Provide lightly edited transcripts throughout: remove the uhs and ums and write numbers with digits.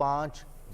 5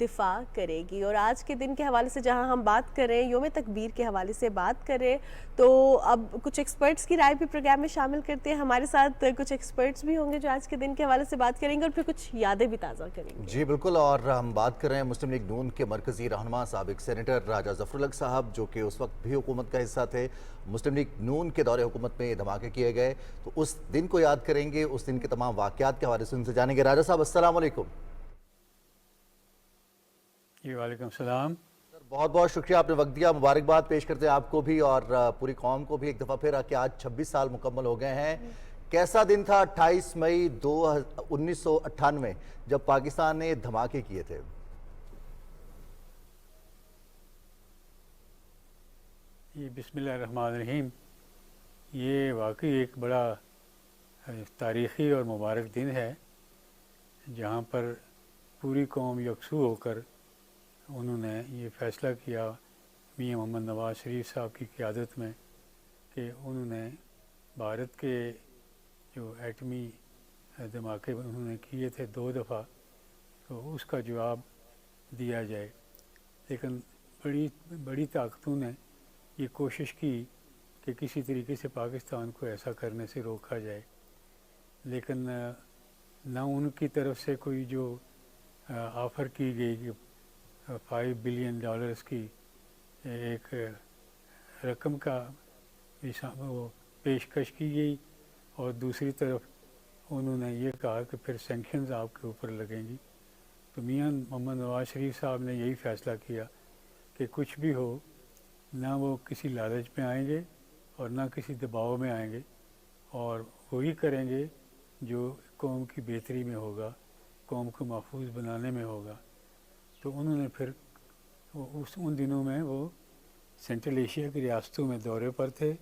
دفاع کرے گی. اور آج کے دن کے حوالے سے جہاں ہم بات کر رہے ہیں, یوم تکبیر کے حوالے سے بات کریں, تو اب کچھ ایکسپرٹس کی رائے بھی پروگرام میں شامل کرتے ہیں. ہمارے ساتھ کچھ ایکسپرٹس بھی ہوں گے جو آج کے دن کے حوالے سے بات کریں گے اور پھر کچھ یادیں بھی تازہ کریں گے. جی بالکل, اور ہم بات کر رہے ہیں مسلم لیگ نون کے مرکزی رہنما سابق سینیٹر راجہ ظفر الحق صاحب, جو کہ اس وقت بھی حکومت کا حصہ تھے. مسلم لیگ نون کے دور حکومت میں دھماکے کیے گئے, تو اس دن کو یاد کریں گے, اس دن کے تمام واقعات کے حوالے سے ان سے جانیں گے. راجہ صاحب السلام علیکم. جی وعلیکم السلام. سر بہت بہت شکریہ, آپ نے وقت دیا. مبارکباد پیش کرتے ہیں آپ کو بھی اور پوری قوم کو بھی ایک دفعہ پھر, کہ آج 26 سال مکمل ہو گئے ہیں. کیسا دن تھا 28 مئی 1998 جب پاکستان نے دھماکے کیے تھے؟ یہ بسم اللہ الرحمن الرحیم, یہ واقعی ایک بڑا تاریخی اور مبارک دن ہے جہاں پر پوری قوم یکسو ہو کر انہوں نے یہ فیصلہ کیا میاں محمد نواز شریف صاحب کی قیادت میں کہ انہوں نے بھارت کے جو ایٹمی دھماکے انہوں نے کیے تھے 2 دفعہ, تو اس کا جواب دیا جائے. لیکن بڑی طاقتوں نے یہ کوشش کی کہ کسی طریقے سے پاکستان کو ایسا کرنے سے روکا جائے, لیکن نہ ان کی طرف سے کوئی جو آفر کی گئی کہ $5 بلین کی ایک رقم کا وہ پیشکش کی گئی, اور دوسری طرف انہوں نے یہ کہا کہ پھر سینکشنز آپ کے اوپر لگیں گی. تو میاں محمد نواز شریف صاحب نے یہی فیصلہ کیا کہ کچھ بھی ہو, نہ وہ کسی لالچ میں آئیں گے اور نہ کسی دباؤ میں آئیں گے, اور وہی کریں گے جو قوم کی بہتری میں ہوگا, قوم کو محفوظ بنانے میں ہوگا. تو انہوں نے پھر ان دنوں میں وہ سینٹرل ایشیا کی ریاستوں میں دورے پر تھے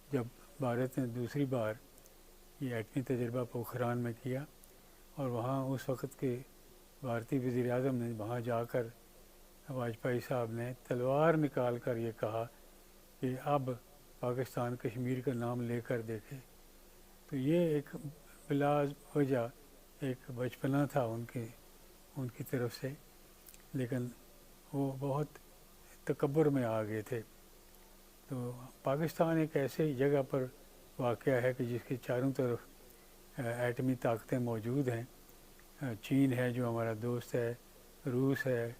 جب بھارت نے دوسری بار یہ ایٹمی تجربہ پوکھران میں کیا, اور وہاں اس وقت کے بھارتی وزیر اعظم نے وہاں جا کر واجپئی صاحب نے تلوار نکال کر یہ کہا کہ اب پاکستان کشمیر کا نام لے کر دیکھے. تو یہ ایک بلا وجہ ایک بچپنا تھا ان کی طرف سے, لیکن وہ بہت تکبر میں آ گئے تھے. تو پاکستان ایک ایسے جگہ پر واقع ہے کہ جس کے چاروں طرف ایٹمی طاقتیں موجود ہیں. چین ہے جو ہمارا دوست ہے, روس ہے,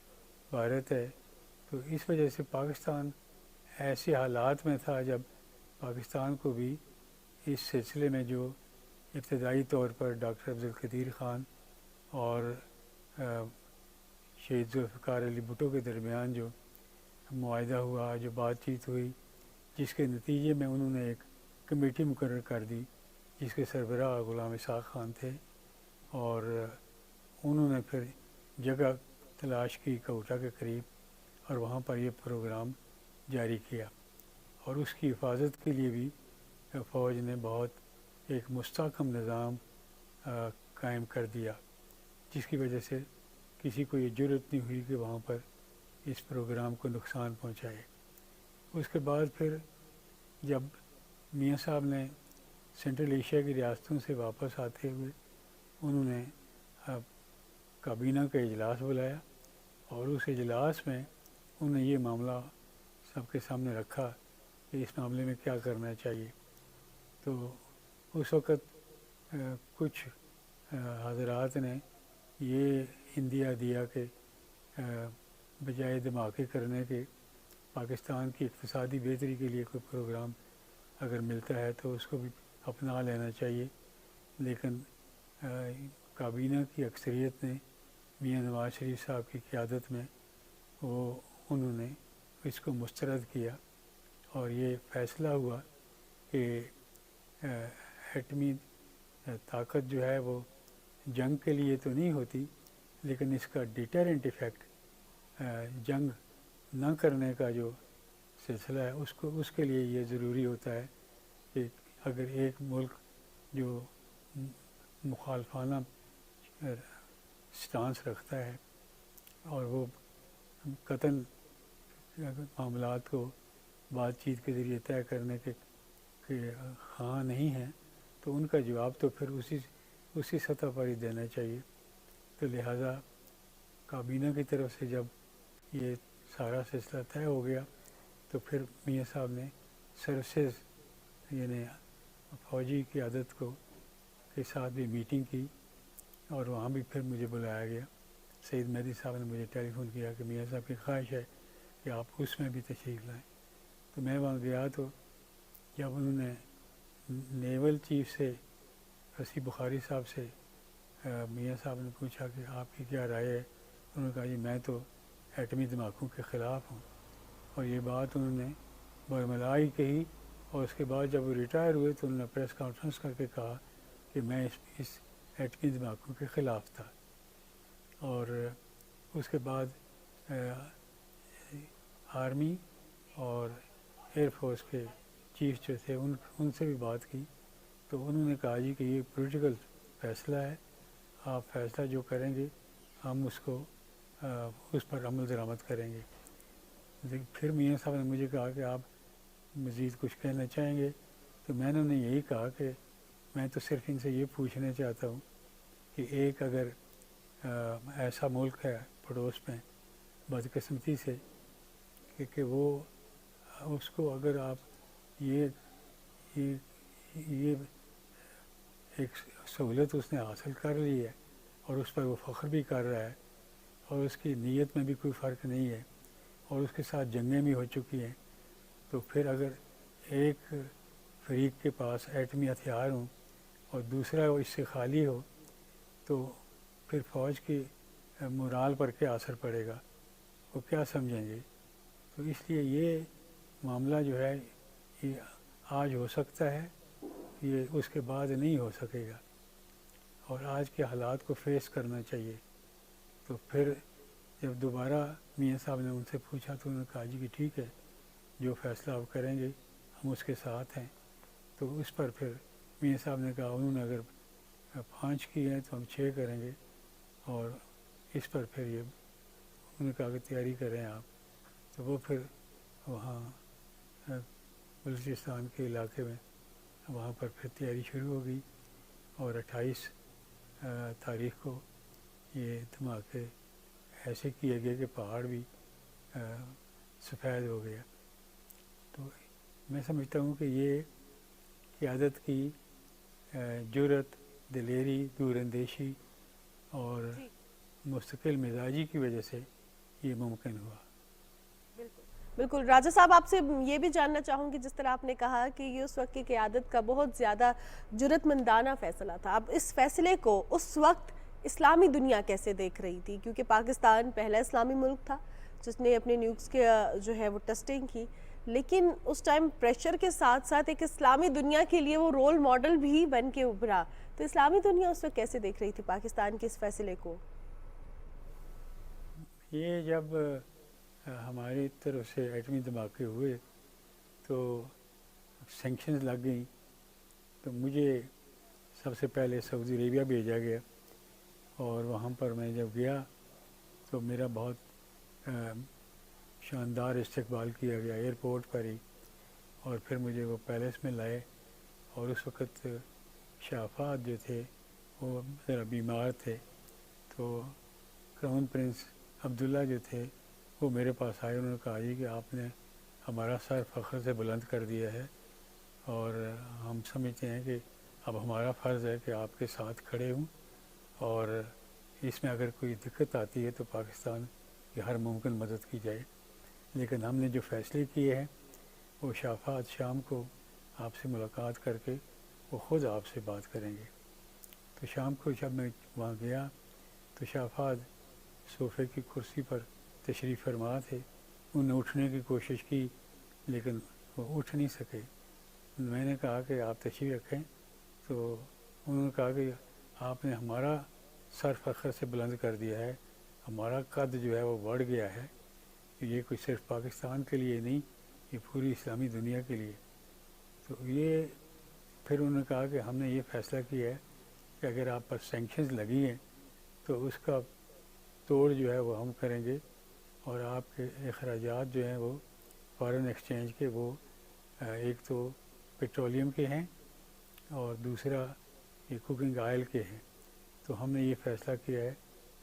بھارت ہے. تو اس وجہ سے پاکستان ایسے حالات میں تھا جب پاکستان کو بھی اس سلسلے میں جو ابتدائی طور پر ڈاکٹر عبدالقدیر خان اور شہید ذوالفقار علی بھٹو کے درمیان جو معاہدہ ہوا, جو بات چیت ہوئی, جس کے نتیجے میں انہوں نے ایک کمیٹی مقرر کر دی جس کے سربراہ غلام اسحاق خان تھے, اور انہوں نے پھر جگہ تلاش کی کوٹا کے قریب, اور وہاں پر یہ پروگرام جاری کیا. اور اس کی حفاظت کے لیے بھی فوج نے بہت ایک مستحکم نظام قائم کر دیا, جس کی وجہ سے کسی کو یہ جرأت نہیں ہوئی کہ وہاں پر اس پروگرام کو نقصان پہنچائے. اس کے بعد پھر جب میاں صاحب نے سینٹرل ایشیا کی ریاستوں سے واپس آتے ہوئے انہوں نے کابینہ کا اجلاس بلایا, اور اس اجلاس میں انہوں نے یہ معاملہ سب کے سامنے رکھا کہ اس معاملے میں کیا کرنا چاہیے. تو اس وقت کچھ حضرات نے یہ اندیا دیا کہ بجائے دھماکے کرنے کے پاکستان کی اقتصادی بہتری کے لیے کوئی پروگرام اگر ملتا ہے تو اس کو بھی اپنا لینا چاہیے. لیکن کابینہ کی اکثریت نے میاں نواز شریف صاحب کی قیادت میں انہوں نے اس کو مسترد کیا, اور یہ فیصلہ ہوا کہ ایٹمی طاقت جو ہے وہ جنگ کے لیے تو نہیں ہوتی, لیکن اس کا ڈیٹرنٹ ایفیکٹ جنگ نہ کرنے کا جو سلسلہ ہے اس کے لیے یہ ضروری ہوتا ہے کہ اگر ایک ملک جو مخالفانہ سٹانس رکھتا ہے اور وہ قطعاً معاملات کو بات چیت کے ذریعے طے کرنے کے خواہاں نہیں ہیں, تو ان کا جواب تو پھر اسی سطح پر ہی دینا چاہیے. تو لہٰذا کابینہ کی طرف سے جب یہ سارا سلسلہ طے ہو گیا تو پھر میاں صاحب نے سروسز یعنی فوجی قیادت کے ساتھ بھی میٹنگ کی اور وہاں بھی پھر مجھے بلایا گیا. سید مہدی صاحب نے مجھے ٹیلی فون کیا کہ میاں صاحب کی خواہش ہے کہ آپ اس میں بھی تشریف لائیں. تو میں وہاں گیا تو جب انہوں نے نیول چیف سے رسی بخاری صاحب سے میاں صاحب نے پوچھا کہ آپ کی کیا رائے ہے. انہوں نے کہا جی میں تو ایٹمی دھماکوں کے خلاف ہوں. اور یہ بات انہوں نے برملا ہی کہی. اور اس کے بعد جب وہ ریٹائر ہوئے تو انہوں نے پریس کانفرنس کر کے کہا کہ میں اس ایٹمی دھماکوں کے خلاف تھا. اور اس کے بعد آرمی اور ایئر فورس کے چیف جو تھے ان سے بھی بات کی تو انہوں نے کہا جی کہ یہ پولیٹیکل فیصلہ ہے, آپ فیصلہ جو کریں گے ہم اس پر عمل درآمد کریں گے. پھر میاں صاحب نے مجھے کہا کہ آپ مزید کچھ کہنا چاہیں گے. تو میں نے انہیں یہی کہا کہ میں تو صرف ان سے یہ پوچھنا چاہتا ہوں کہ ایک اگر ایسا ملک ہے پڑوس میں بدقسمتی سے کہ وہ اس کو اگر آپ یہ ایک سہولت اس نے حاصل کر لی ہے اور اس پر وہ فخر بھی کر رہا ہے اور اس کی نیت میں بھی کوئی فرق نہیں ہے اور اس کے ساتھ جنگیں بھی ہو چکی ہیں, تو پھر اگر ایک فریق کے پاس ایٹمی ہتھیار ہوں اور دوسرا اس سے خالی ہو تو پھر فوج کی مورال پر کیا اثر پڑے گا, وہ کیا سمجھیں گے. تو اس لیے یہ معاملہ جو ہے یہ آج ہو سکتا ہے, یہ اس کے بعد نہیں ہو سکے گا اور آج کے حالات کو فیس کرنا چاہیے. تو پھر جب دوبارہ میاں صاحب نے ان سے پوچھا تو انہوں نے کہا جی کہ ٹھیک ہے, جو فیصلہ آپ کریں گے ہم اس کے ساتھ ہیں. تو اس پر پھر میاں صاحب نے کہا انہوں نے اگر 5 کی ہیں تو ہم 6 کریں گے اور اس پر پھر یہ انہوں نے کہا کہ تیاری کریں آپ. تو وہ پھر وہاں بلوچستان کے علاقے میں وہاں پر پھر تیاری شروع ہو گئی اور 28 تاریخ کو یہ دھماکے ایسے کیے گئے کہ پہاڑ بھی سفید ہو گیا. تو میں سمجھتا ہوں کہ یہ قیادت کی جرأت, دلیری, دور اندیشی اور مستقل مزاجی کی وجہ سے یہ ممکن ہوا. بالکل راجہ صاحب, آپ سے یہ بھی جاننا چاہوں گی جس طرح آپ نے کہا کہ یہ اس وقت کی قیادت کا بہت زیادہ جرأت مندانہ فیصلہ تھا. اب اس فیصلے کو اس وقت اسلامی دنیا کیسے دیکھ رہی تھی, کیونکہ پاکستان پہلا اسلامی ملک تھا جس نے اپنے نیوکلس کے جو ہے وہ ٹیسٹنگ کی, لیکن اس ٹائم پریشر کے ساتھ ساتھ ایک اسلامی دنیا کے لیے وہ رول ماڈل بھی بن کے ابھرا. تو اسلامی دنیا اس وقت کیسے دیکھ رہی تھی پاکستان کے اس فیصلے کو؟ یہ جب ہماری طرف سے ایٹمی دھماکے ہوئے تو سینکشنز لگ گئیں تو مجھے سب سے پہلے سعودی عربیہ بھیجا گیا اور وہاں پر میں جب گیا تو میرا بہت شاندار استقبال کیا گیا ایئرپورٹ پر ہی. اور پھر مجھے وہ پیلس میں لائے اور اس وقت شافات جو تھے وہ ذرا بیمار تھے تو کراؤن پرنس عبداللہ جو تھے وہ میرے پاس آئے. انہوں نے کہا جی کہ آپ نے ہمارا سر فخر سے بلند کر دیا ہے اور ہم سمجھتے ہیں کہ اب ہمارا فرض ہے کہ آپ کے ساتھ کھڑے ہوں اور اس میں اگر کوئی دقت آتی ہے تو پاکستان کی ہر ممکن مدد کی جائے. لیکن ہم نے جو فیصلے کیے ہیں وہ شافات شام کو آپ سے ملاقات کر کے وہ خود آپ سے بات کریں گے. تو شام کو جب میں وہاں گیا تو شافات صوفے کی کرسی پر تشریف فرما تھے. انہوں نے اٹھنے کی کوشش کی لیکن وہ اٹھ نہیں سکے. میں نے کہا کہ آپ تشریف رکھیں تو انہوں نے کہا کہ آپ نے ہمارا سر فخر سے بلند کر دیا ہے, ہمارا قد جو ہے وہ بڑھ گیا ہے, یہ کوئی صرف پاکستان کے لیے نہیں یہ پوری اسلامی دنیا کے لیے. تو یہ پھر انہوں نے کہا کہ ہم نے یہ فیصلہ کیا ہے کہ اگر آپ پر سینکشنز لگی ہیں تو اس کا توڑ جو ہے وہ ہم کریں گے اور آپ کے اخراجات جو ہیں وہ فارن ایکسچینج کے وہ ایک تو پیٹرولیم کے ہیں اور دوسرا یہ کوکنگ آئل کے ہیں. تو ہم نے یہ فیصلہ کیا ہے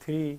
$3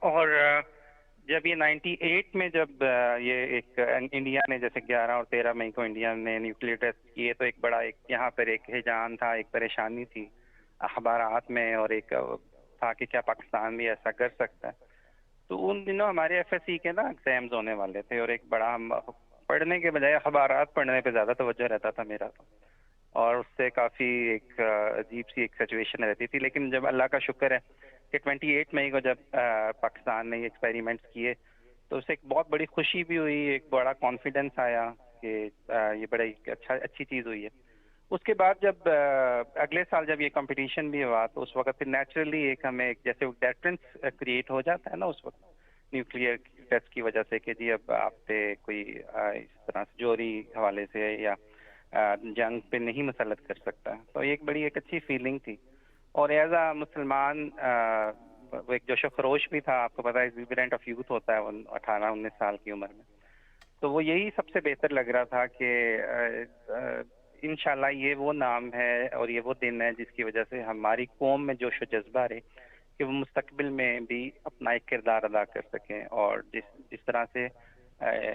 اور جب یہ 98 میں جب یہ ایک انڈیا نے جیسے 11 اور 13 مئی کو انڈیا نے نیوکلیئر ٹیسٹ کیے تو ایک بڑا ایک یہاں پر ایک ہیجان تھا، ایک پریشانی تھی اخبارات میں، اور ایک تھا کہ کیا پاکستان بھی ایسا کر سکتا ہے. تو ان دنوں ہمارے ایف ایس سی کے نا ایگزامز ہونے والے تھے، اور ایک بڑا پڑھنے کے بجائے اخبارات پڑھنے پہ زیادہ توجہ رہتا تھا میرا تو، اور اس سے کافی ایک عجیب سی ایک سچویشن رہتی تھی. لیکن جب اللہ کا شکر ہے کہ 28 مئی کو جب پاکستان نے یہ ایکسپیریمنٹس کیے تو اس سے ایک بہت بڑی خوشی بھی ہوئی، ایک بڑا کانفیڈنس آیا کہ یہ بڑا اچھی چیز ہوئی ہے. اس کے بعد جب اگلے سال جب یہ کمپٹیشن بھی ہوا تو اس وقت پھر نیچرلی ایک ہمیں جیسے ڈیفرنس کریٹ ہو جاتا ہے نا اس وقت نیوکلیئر ٹیسٹ کی وجہ سے کہ جی اب آپ پہ کوئی اس طرح سے جوہری حوالے سے یا جنگ پہ نہیں مسلط کر سکتا. تو ایک بڑی ایک اچھی فیلنگ تھی. اور ایز اے مسلمان وہ ایک جوش و خروش بھی تھا. آپ کو پتا ہے ایگزیبیٹنٹ آف یوتھ ہوتا ہے 18-19 سال کی عمر میں، تو وہ یہی سب سے بہتر لگ رہا تھا کہ انشاءاللہ یہ وہ نام ہے اور یہ وہ دن ہے جس کی وجہ سے ہماری قوم میں جوش و جذبہ رہے کہ وہ مستقبل میں بھی اپنا ایک کردار ادا کر سکیں. اور جس طرح سے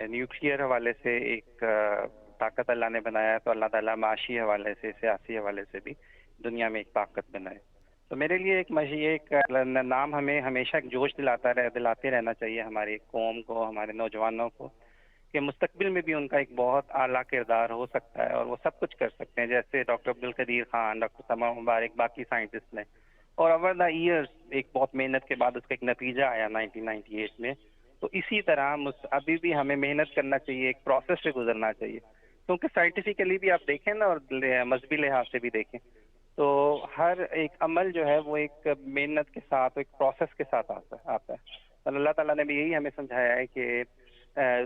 نیوکلیئر حوالے سے ایک طاقت اللہ نے بنایا تو اللہ تعالیٰ معاشی حوالے سے، سیاسی حوالے سے بھی دنیا میں ایک طاقت بنائے. تو میرے لیے ایک نام ہمیں ہمیشہ ایک جوش دلاتے رہنا چاہیے ہماری قوم کو، ہمارے نوجوانوں کو، کہ مستقبل میں بھی ان کا ایک بہت اعلیٰ کردار ہو سکتا ہے اور وہ سب کچھ کر سکتے ہیں، جیسے ڈاکٹر عبدالقدیر خان، ڈاکٹر سما مبارک، باقی سائنٹسٹ نے. اور اوور دا ایئرس ایک بہت محنت کے بعد اس کا ایک نتیجہ آیا 1998 میں. تو اسی طرح ابھی بھی ہمیں محنت کرنا چاہیے، ایک پروسیس سے گزرنا چاہیے، کیونکہ سائنٹیفکلی بھی آپ دیکھیں نا اور مذہبی لحاظ سے بھی دیکھیں تو ہر ایک عمل جو ہے وہ ایک محنت کے ساتھ، ایک پروسیس کے ساتھ آتا ہے. اللہ تعالیٰ نے بھی یہی ہمیں سمجھایا ہے کہ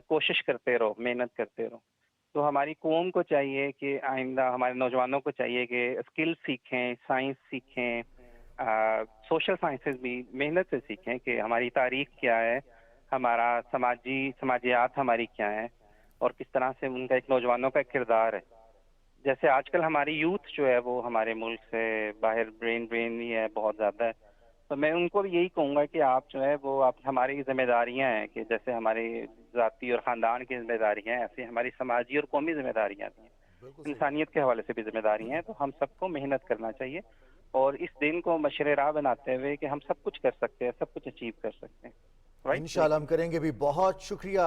کوشش کرتے رہو، محنت کرتے رہو. تو ہماری قوم کو چاہیے کہ آئندہ ہمارے نوجوانوں کو چاہیے کہ اسکل سیکھیں، سائنس سیکھیں، سوشل سائنسز بھی محنت سے سیکھیں کہ ہماری تاریخ کیا ہے، ہمارا سماجیات ہماری کیا ہے، اور کس طرح سے ان کا ایک نوجوانوں کا ایک کردار ہے. جیسے آج کل ہماری یوتھ جو ہے وہ ہمارے ملک سے باہر برین ہی ہے، بہت زیادہ ہے. تو میں ان کو بھی یہی کہوں گا کہ آپ جو ہے وہ آپ ہماری ذمہ داریاں ہیں کہ جیسے ہماری ذاتی اور خاندان کی ذمہ داریاں ہیں، ایسے ہماری سماجی اور قومی ذمہ داریاں بھی ہیں، انسانیت کے حوالے سے بھی ذمہ داریاں ہیں. تو ہم سب کو محنت کرنا چاہیے اور اس دن کو مشرِ راہ بناتے ہوئے کہ ہم سب کچھ کر سکتے ہیں، سب کچھ اچیو کر سکتے ہیں. انشاءاللہ ہم کریں گے بھی. بہت شکریہ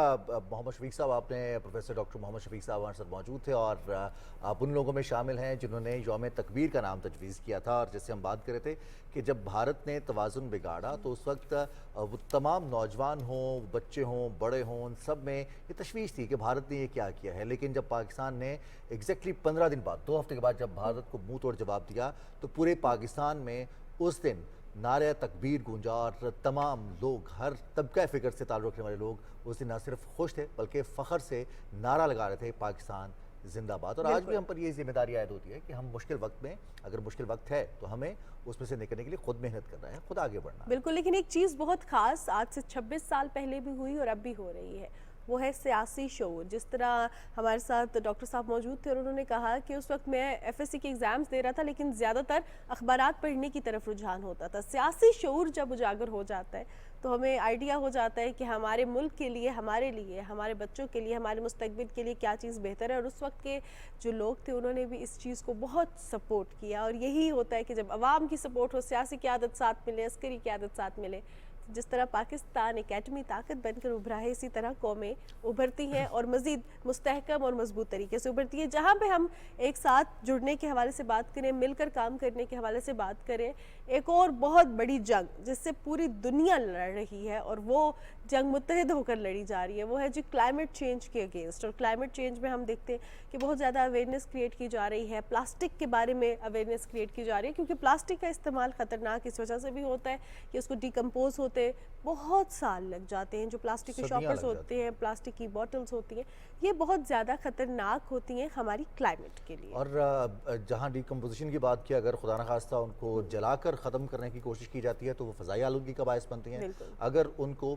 محمد شفیق صاحب، آپ نے پروفیسر ڈاکٹر محمد شفیق صاحب ہمارے ساتھ موجود تھے اور آپ ان لوگوں میں شامل ہیں جنہوں نے یوم تکبیر کا نام تجویز کیا تھا. اور جیسے ہم بات کر رہے تھے کہ جب بھارت نے توازن بگاڑا تو اس وقت وہ تمام نوجوان ہوں، بچے ہوں، بڑے ہوں، ان سب میں یہ تشویش تھی کہ بھارت نے یہ کیا کیا ہے. لیکن جب پاکستان نے ایگزیکٹلی 15 دن بعد، 2 ہفتے کے بعد جب بھارت کو منہ توڑ جواب دیا تو پورے پاکستان میں اس دن نعرہ تکبیر گونجا اور تمام لوگ، ہر طبقہ فکر سے تعلق رکھنے والے لوگ اس دن نہ صرف خوش تھے بلکہ فخر سے نعرہ لگا رہے تھے پاکستان زندہ باد. اور آج بھی ہم پر یہ ذمہ داری عائد ہوتی ہے کہ ہم مشکل وقت میں، اگر مشکل وقت ہے تو ہمیں اس میں سے نکلنے کے لیے خود محنت کرنا ہے، خود آگے بڑھنا ہے. بالکل. لیکن ایک چیز بہت خاص آج سے 26 سال پہلے بھی ہوئی اور اب بھی ہو رہی ہے، وہ ہے سیاسی شعور. جس طرح ہمارے ساتھ ڈاکٹر صاحب موجود تھے اور انہوں نے کہا کہ اس وقت میں ایف ایس سی کے ایگزامز دے رہا تھا لیکن زیادہ تر اخبارات پڑھنے کی طرف رجحان ہوتا تھا. سیاسی شعور جب اجاگر ہو جاتا ہے تو ہمیں آئیڈیا ہو جاتا ہے کہ ہمارے ملک کے لیے، ہمارے بچوں کے لیے، ہمارے مستقبل کے لیے کیا چیز بہتر ہے. اور اس وقت کے جو لوگ تھے انہوں نے بھی اس چیز کو بہت سپورٹ کیا. اور یہی ہوتا ہے کہ جب عوام کی سپورٹ ہو، سیاسی قیادت ساتھ ملے، عسکری قیادت ساتھ ملے، جس طرح پاکستان ایک ایٹمی طاقت بن کر ابھرا ہے، اسی طرح قومیں ابھرتی ہیں اور مزید مستحکم اور مضبوط طریقے سے ابھرتی ہیں. جہاں پہ ہم ایک ساتھ جڑنے کے حوالے سے بات کریں، مل کر کام کرنے کے حوالے سے بات کریں، ایک اور بہت بڑی جنگ جس سے پوری دنیا لڑ رہی ہے اور وہ جنگ متحد ہو کر لڑی جا رہی ہے، وہ ہے جی کلائمیٹ چینج کے اگینسٹ. اور کلائمیٹ چینج میں ہم دیکھتے ہیں کہ بہت زیادہ اویئرنیس کریٹ کی جا رہی ہے. پلاسٹک کے بارے میں اویئرنیس کریٹ کی جا رہی ہے کیونکہ پلاسٹک کا استعمال خطرناک اس وجہ سے بھی ہوتا ہے کہ اس کو ڈیکمپوز ہوتے بہت سال لگ جاتے ہیں. جو پلاسٹک کے شاپرز ہوتے ہیں، پلاسٹک کی بوٹلز ہوتی ہیں، یہ بہت زیادہ خطرناک ہوتی ہیں ہماری کلائمیٹ کے لیے. اور جہاں ڈیکمپوزیشن کی بات کی، اگر خدا نخواستہ ان کو جلا کر ختم کرنے کی کوشش کی جاتی ہے تو وہ فضائی آلودگی کا باعث بنتی ہیں. اگر ان کو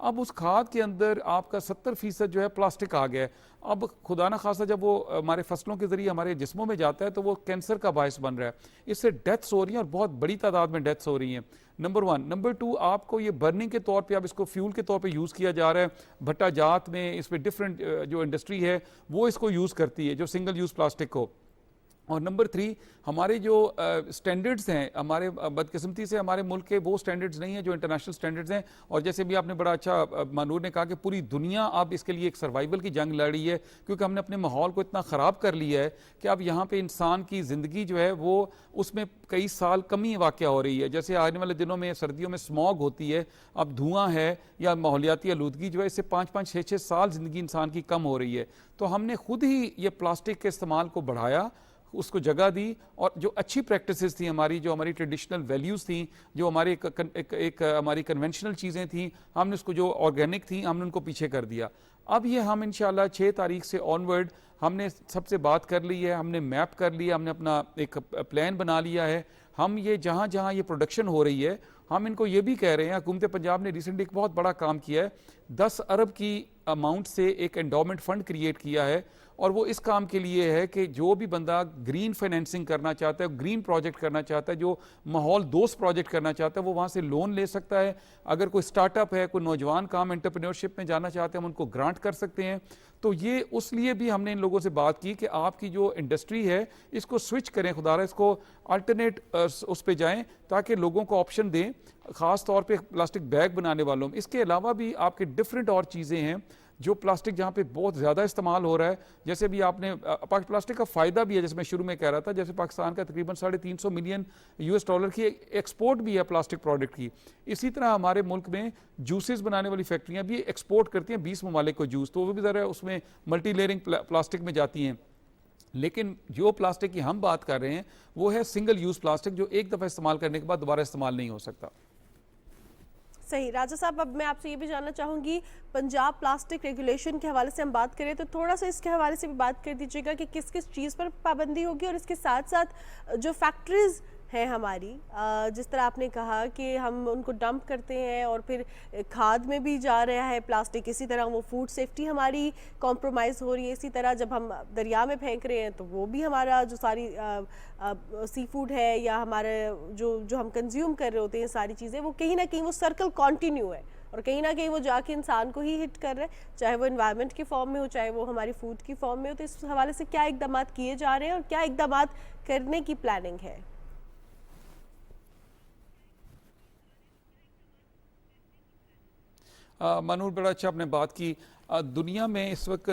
اب اس کھاد کے اندر آپ کا 70% جو ہے پلاسٹک آ گیا ہے. اب خدا نہ خواستہ جب وہ ہمارے فصلوں کے ذریعے ہمارے جسموں میں جاتا ہے تو وہ کینسر کا باعث بن رہا ہے. اس سے ڈیتھس ہو رہی ہیں اور بہت بڑی تعداد میں ڈیتھس ہو رہی ہیں. نمبر 1. نمبر 2, آپ کو یہ برننگ کے طور پہ اب اس کو فیول کے طور پہ یوز کیا جا رہا ہے. بھٹا جات میں اس پہ ڈفرینٹ جو انڈسٹری ہے وہ اس کو یوز کرتی ہے, جو سنگل یوز پلاسٹک کو. اور نمبر 3, ہمارے جو سٹینڈرڈز ہیں ہمارے بدقسمتی سے ہمارے ملک کے وہ سٹینڈرڈز نہیں ہیں جو انٹرنیشنل سٹینڈرڈز ہیں. اور جیسے بھی آپ نے بڑا اچھا مانور نے کہا کہ پوری دنیا اب اس کے لیے ایک سروائیول کی جنگ لڑ رہی ہے, کیونکہ ہم نے اپنے ماحول کو اتنا خراب کر لیا ہے کہ اب یہاں پہ انسان کی زندگی جو ہے وہ اس میں کئی سال کمی واقع ہو رہی ہے. جیسے آنے والے دنوں میں سردیوں میں اسموگ ہوتی ہے, اب دھواں ہے یا ماحولیاتی آلودگی جو ہے اس سے 5-5, 6-6 سال زندگی انسان کی کم ہو رہی ہے. تو ہم نے خود ہی یہ پلاسٹک کے استعمال کو بڑھایا, اس کو جگہ دی, اور جو اچھی پریکٹسز تھیں ہماری, جو ہماری ٹریڈیشنل ویلیوز تھیں, جو ہماری ایک ہماری کنونشنل چیزیں تھیں, ہم نے اس کو جو آرگینک تھیں ہم نے ان کو پیچھے کر دیا. اب یہ ہم انشاءاللہ 6 تاریخ سے آنورڈ ہم نے سب سے بات کر لی ہے, ہم نے میپ کر لیا, ہم نے اپنا ایک پلان بنا لیا ہے. ہم یہ جہاں جہاں یہ پروڈکشن ہو رہی ہے ہم ان کو یہ بھی کہہ رہے ہیں, حکومت پنجاب نے ریسنٹلی ایک بہت بڑا کام کیا ہے, 10 ارب کی اماؤنٹ سے ایک انڈومنٹ فنڈ کریٹ کیا ہے, اور وہ اس کام کے لیے ہے کہ جو بھی بندہ گرین فائنینسنگ کرنا چاہتا ہے, گرین پروجیکٹ کرنا چاہتا ہے, جو ماحول دوست پروجیکٹ کرنا چاہتا ہے, وہ وہاں سے لون لے سکتا ہے. اگر کوئی سٹارٹ اپ ہے, کوئی نوجوان کام انٹرپرینیورشپ میں جانا چاہتے ہیں, ہم ان کو گرانٹ کر سکتے ہیں. تو یہ اس لیے بھی ہم نے ان لوگوں سے بات کی کہ آپ کی جو انڈسٹری ہے اس کو سوئچ کریں, خدا رہا اس کو الٹرنیٹ اس پہ جائیں تاکہ لوگوں کو آپشن دیں, خاص طور پہ پلاسٹک بیگ بنانے والوں. اس کے علاوہ بھی آپ کے ڈفرینٹ اور چیزیں ہیں جو پلاسٹک جہاں پہ بہت زیادہ استعمال ہو رہا ہے. جیسے بھی آپ نے پلاسٹک کا فائدہ بھی ہے, جیسے میں شروع میں کہہ رہا تھا, جیسے پاکستان کا تقریباً $350 ملین US کی ایکسپورٹ بھی ہے پلاسٹک پروڈکٹ کی. اسی طرح ہمارے ملک میں جوسز بنانے والی فیکٹریاں بھی ایکسپورٹ کرتی ہیں 20 ممالک کو جوس, تو وہ بھی ذرا اس میں ملٹی لیئرنگ پلاسٹک میں جاتی ہیں. لیکن جو پلاسٹک کی ہم بات کر رہے ہیں وہ ہے سنگل یوز پلاسٹک, جو ایک دفعہ استعمال کرنے کے بعد دوبارہ استعمال نہیں ہو سکتا. صحیح. راجہ صاحب, اب میں آپ سے یہ بھی جاننا چاہوں گی, پنجاب پلاسٹک ریگولیشن کے حوالے سے ہم بات کریں تو تھوڑا سا اس کے حوالے سے بھی بات کر دیجیے گا کہ کس کس چیز پر پابندی ہوگی, اور اس کے ساتھ ساتھ جو فیکٹریز ہیں ہماری, جس طرح آپ نے کہا کہ ہم ان کو ڈمپ کرتے ہیں اور پھر کھاد میں بھی جا رہا ہے پلاسٹک, اسی طرح وہ فوڈ سیفٹی ہماری کمپرومائز ہو رہی ہے, اسی طرح جب ہم دریا میں پھینک رہے ہیں تو وہ بھی ہمارا جو ساری سی فوڈ ہے یا ہمارے جو ہم کنزیوم کر رہے ہوتے ہیں ساری چیزیں, وہ کہیں نہ کہیں وہ سرکل کنٹینیو ہے اور کہیں نہ کہیں وہ جا کے انسان کو ہی ہٹ کر رہے ہیں, چاہے وہ انوائرمنٹ کی فارم میں ہو چاہے وہ ہماری فوڈ کی فارم میں ہو. تو اس حوالے سے کیا اقدامات کیے جا رہے ہیں اور کیا اقدامات کرنے کی پلاننگ ہے؟ مانور, بڑا اچھا آپ نے بات کی. دنیا میں اس وقت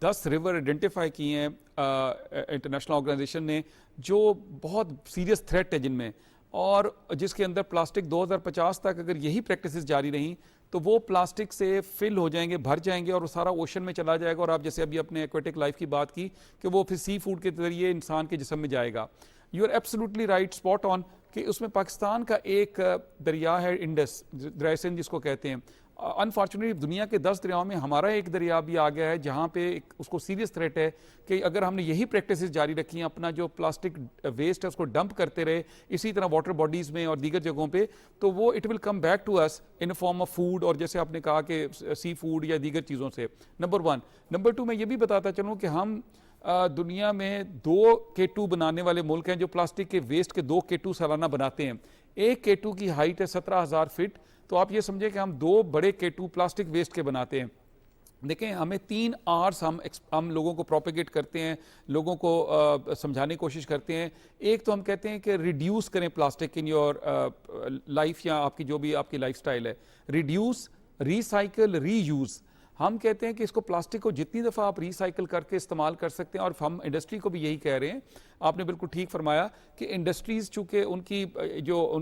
10 ریور آئیڈینٹیفائی کی ہیں انٹرنیشنل آرگنائزیشن نے جو بہت سیریس تھریٹ ہے جن میں, اور جس کے اندر پلاسٹک 2050 تک اگر یہی پریکٹسز جاری رہیں تو وہ پلاسٹک سے فل ہو جائیں گے, بھر جائیں گے, اور وہ سارا اوشن میں چلا جائے گا. اور آپ جیسے ابھی اپنے ایکویٹک لائف کی بات کی کہ وہ پھر سی فوڈ کے ذریعے انسان کے جسم میں جائے گا. You are absolutely right, spot on, کہ اس میں پاکستان کا ایک دریا ہے انڈس, دریائے سندھ جس کو کہتے ہیں. انفارچونیٹلی دنیا کے 10 دریاؤں میں ہمارا ایک دریا بھی آ گیا ہے جہاں پہ اس کو سیریس تھریٹ ہے کہ اگر ہم نے یہی پریکٹسز جاری رکھی ہیں, اپنا جو پلاسٹک ویسٹ ہے اس کو ڈمپ کرتے رہے اسی طرح واٹر باڈیز میں اور دیگر جگہوں پہ, تو وہ it will come back to us in form of food, اور جیسے آپ نے کہا کہ سی فوڈ یا دیگر چیزوں سے. نمبر 1. نمبر 2, میں یہ بھی بتاتا چلوں کہ ہم دنیا میں 2 K2 بنانے والے ملک ہیں جو پلاسٹک کے ویسٹ کے 2 K2 سالانہ بناتے ہیں. ایک K2 کی ہائٹ ہے 17,000 فٹ, تو آپ یہ سمجھیں کہ ہم 2 بڑے K2 پلاسٹک ویسٹ کے بناتے ہیں. دیکھیں, ہمیں 3 آرس ہم لوگوں کو پروپیگیٹ کرتے ہیں, لوگوں کو سمجھانے کی کوشش کرتے ہیں. ایک تو ہم کہتے ہیں کہ ریڈیوس کریں پلاسٹک ان یور لائف, یا آپ کی جو بھی آپ کی لائف سٹائل ہے. ریڈیوس, ریسائیکل, ری یوز. ہم کہتے ہیں کہ اس کو پلاسٹک کو جتنی دفعہ آپ ریسائیکل کر کے استعمال کر سکتے ہیں, اور ہم انڈسٹری کو بھی یہی کہہ رہے ہیں. آپ نے بالکل ٹھیک فرمایا کہ انڈسٹریز چونکہ ان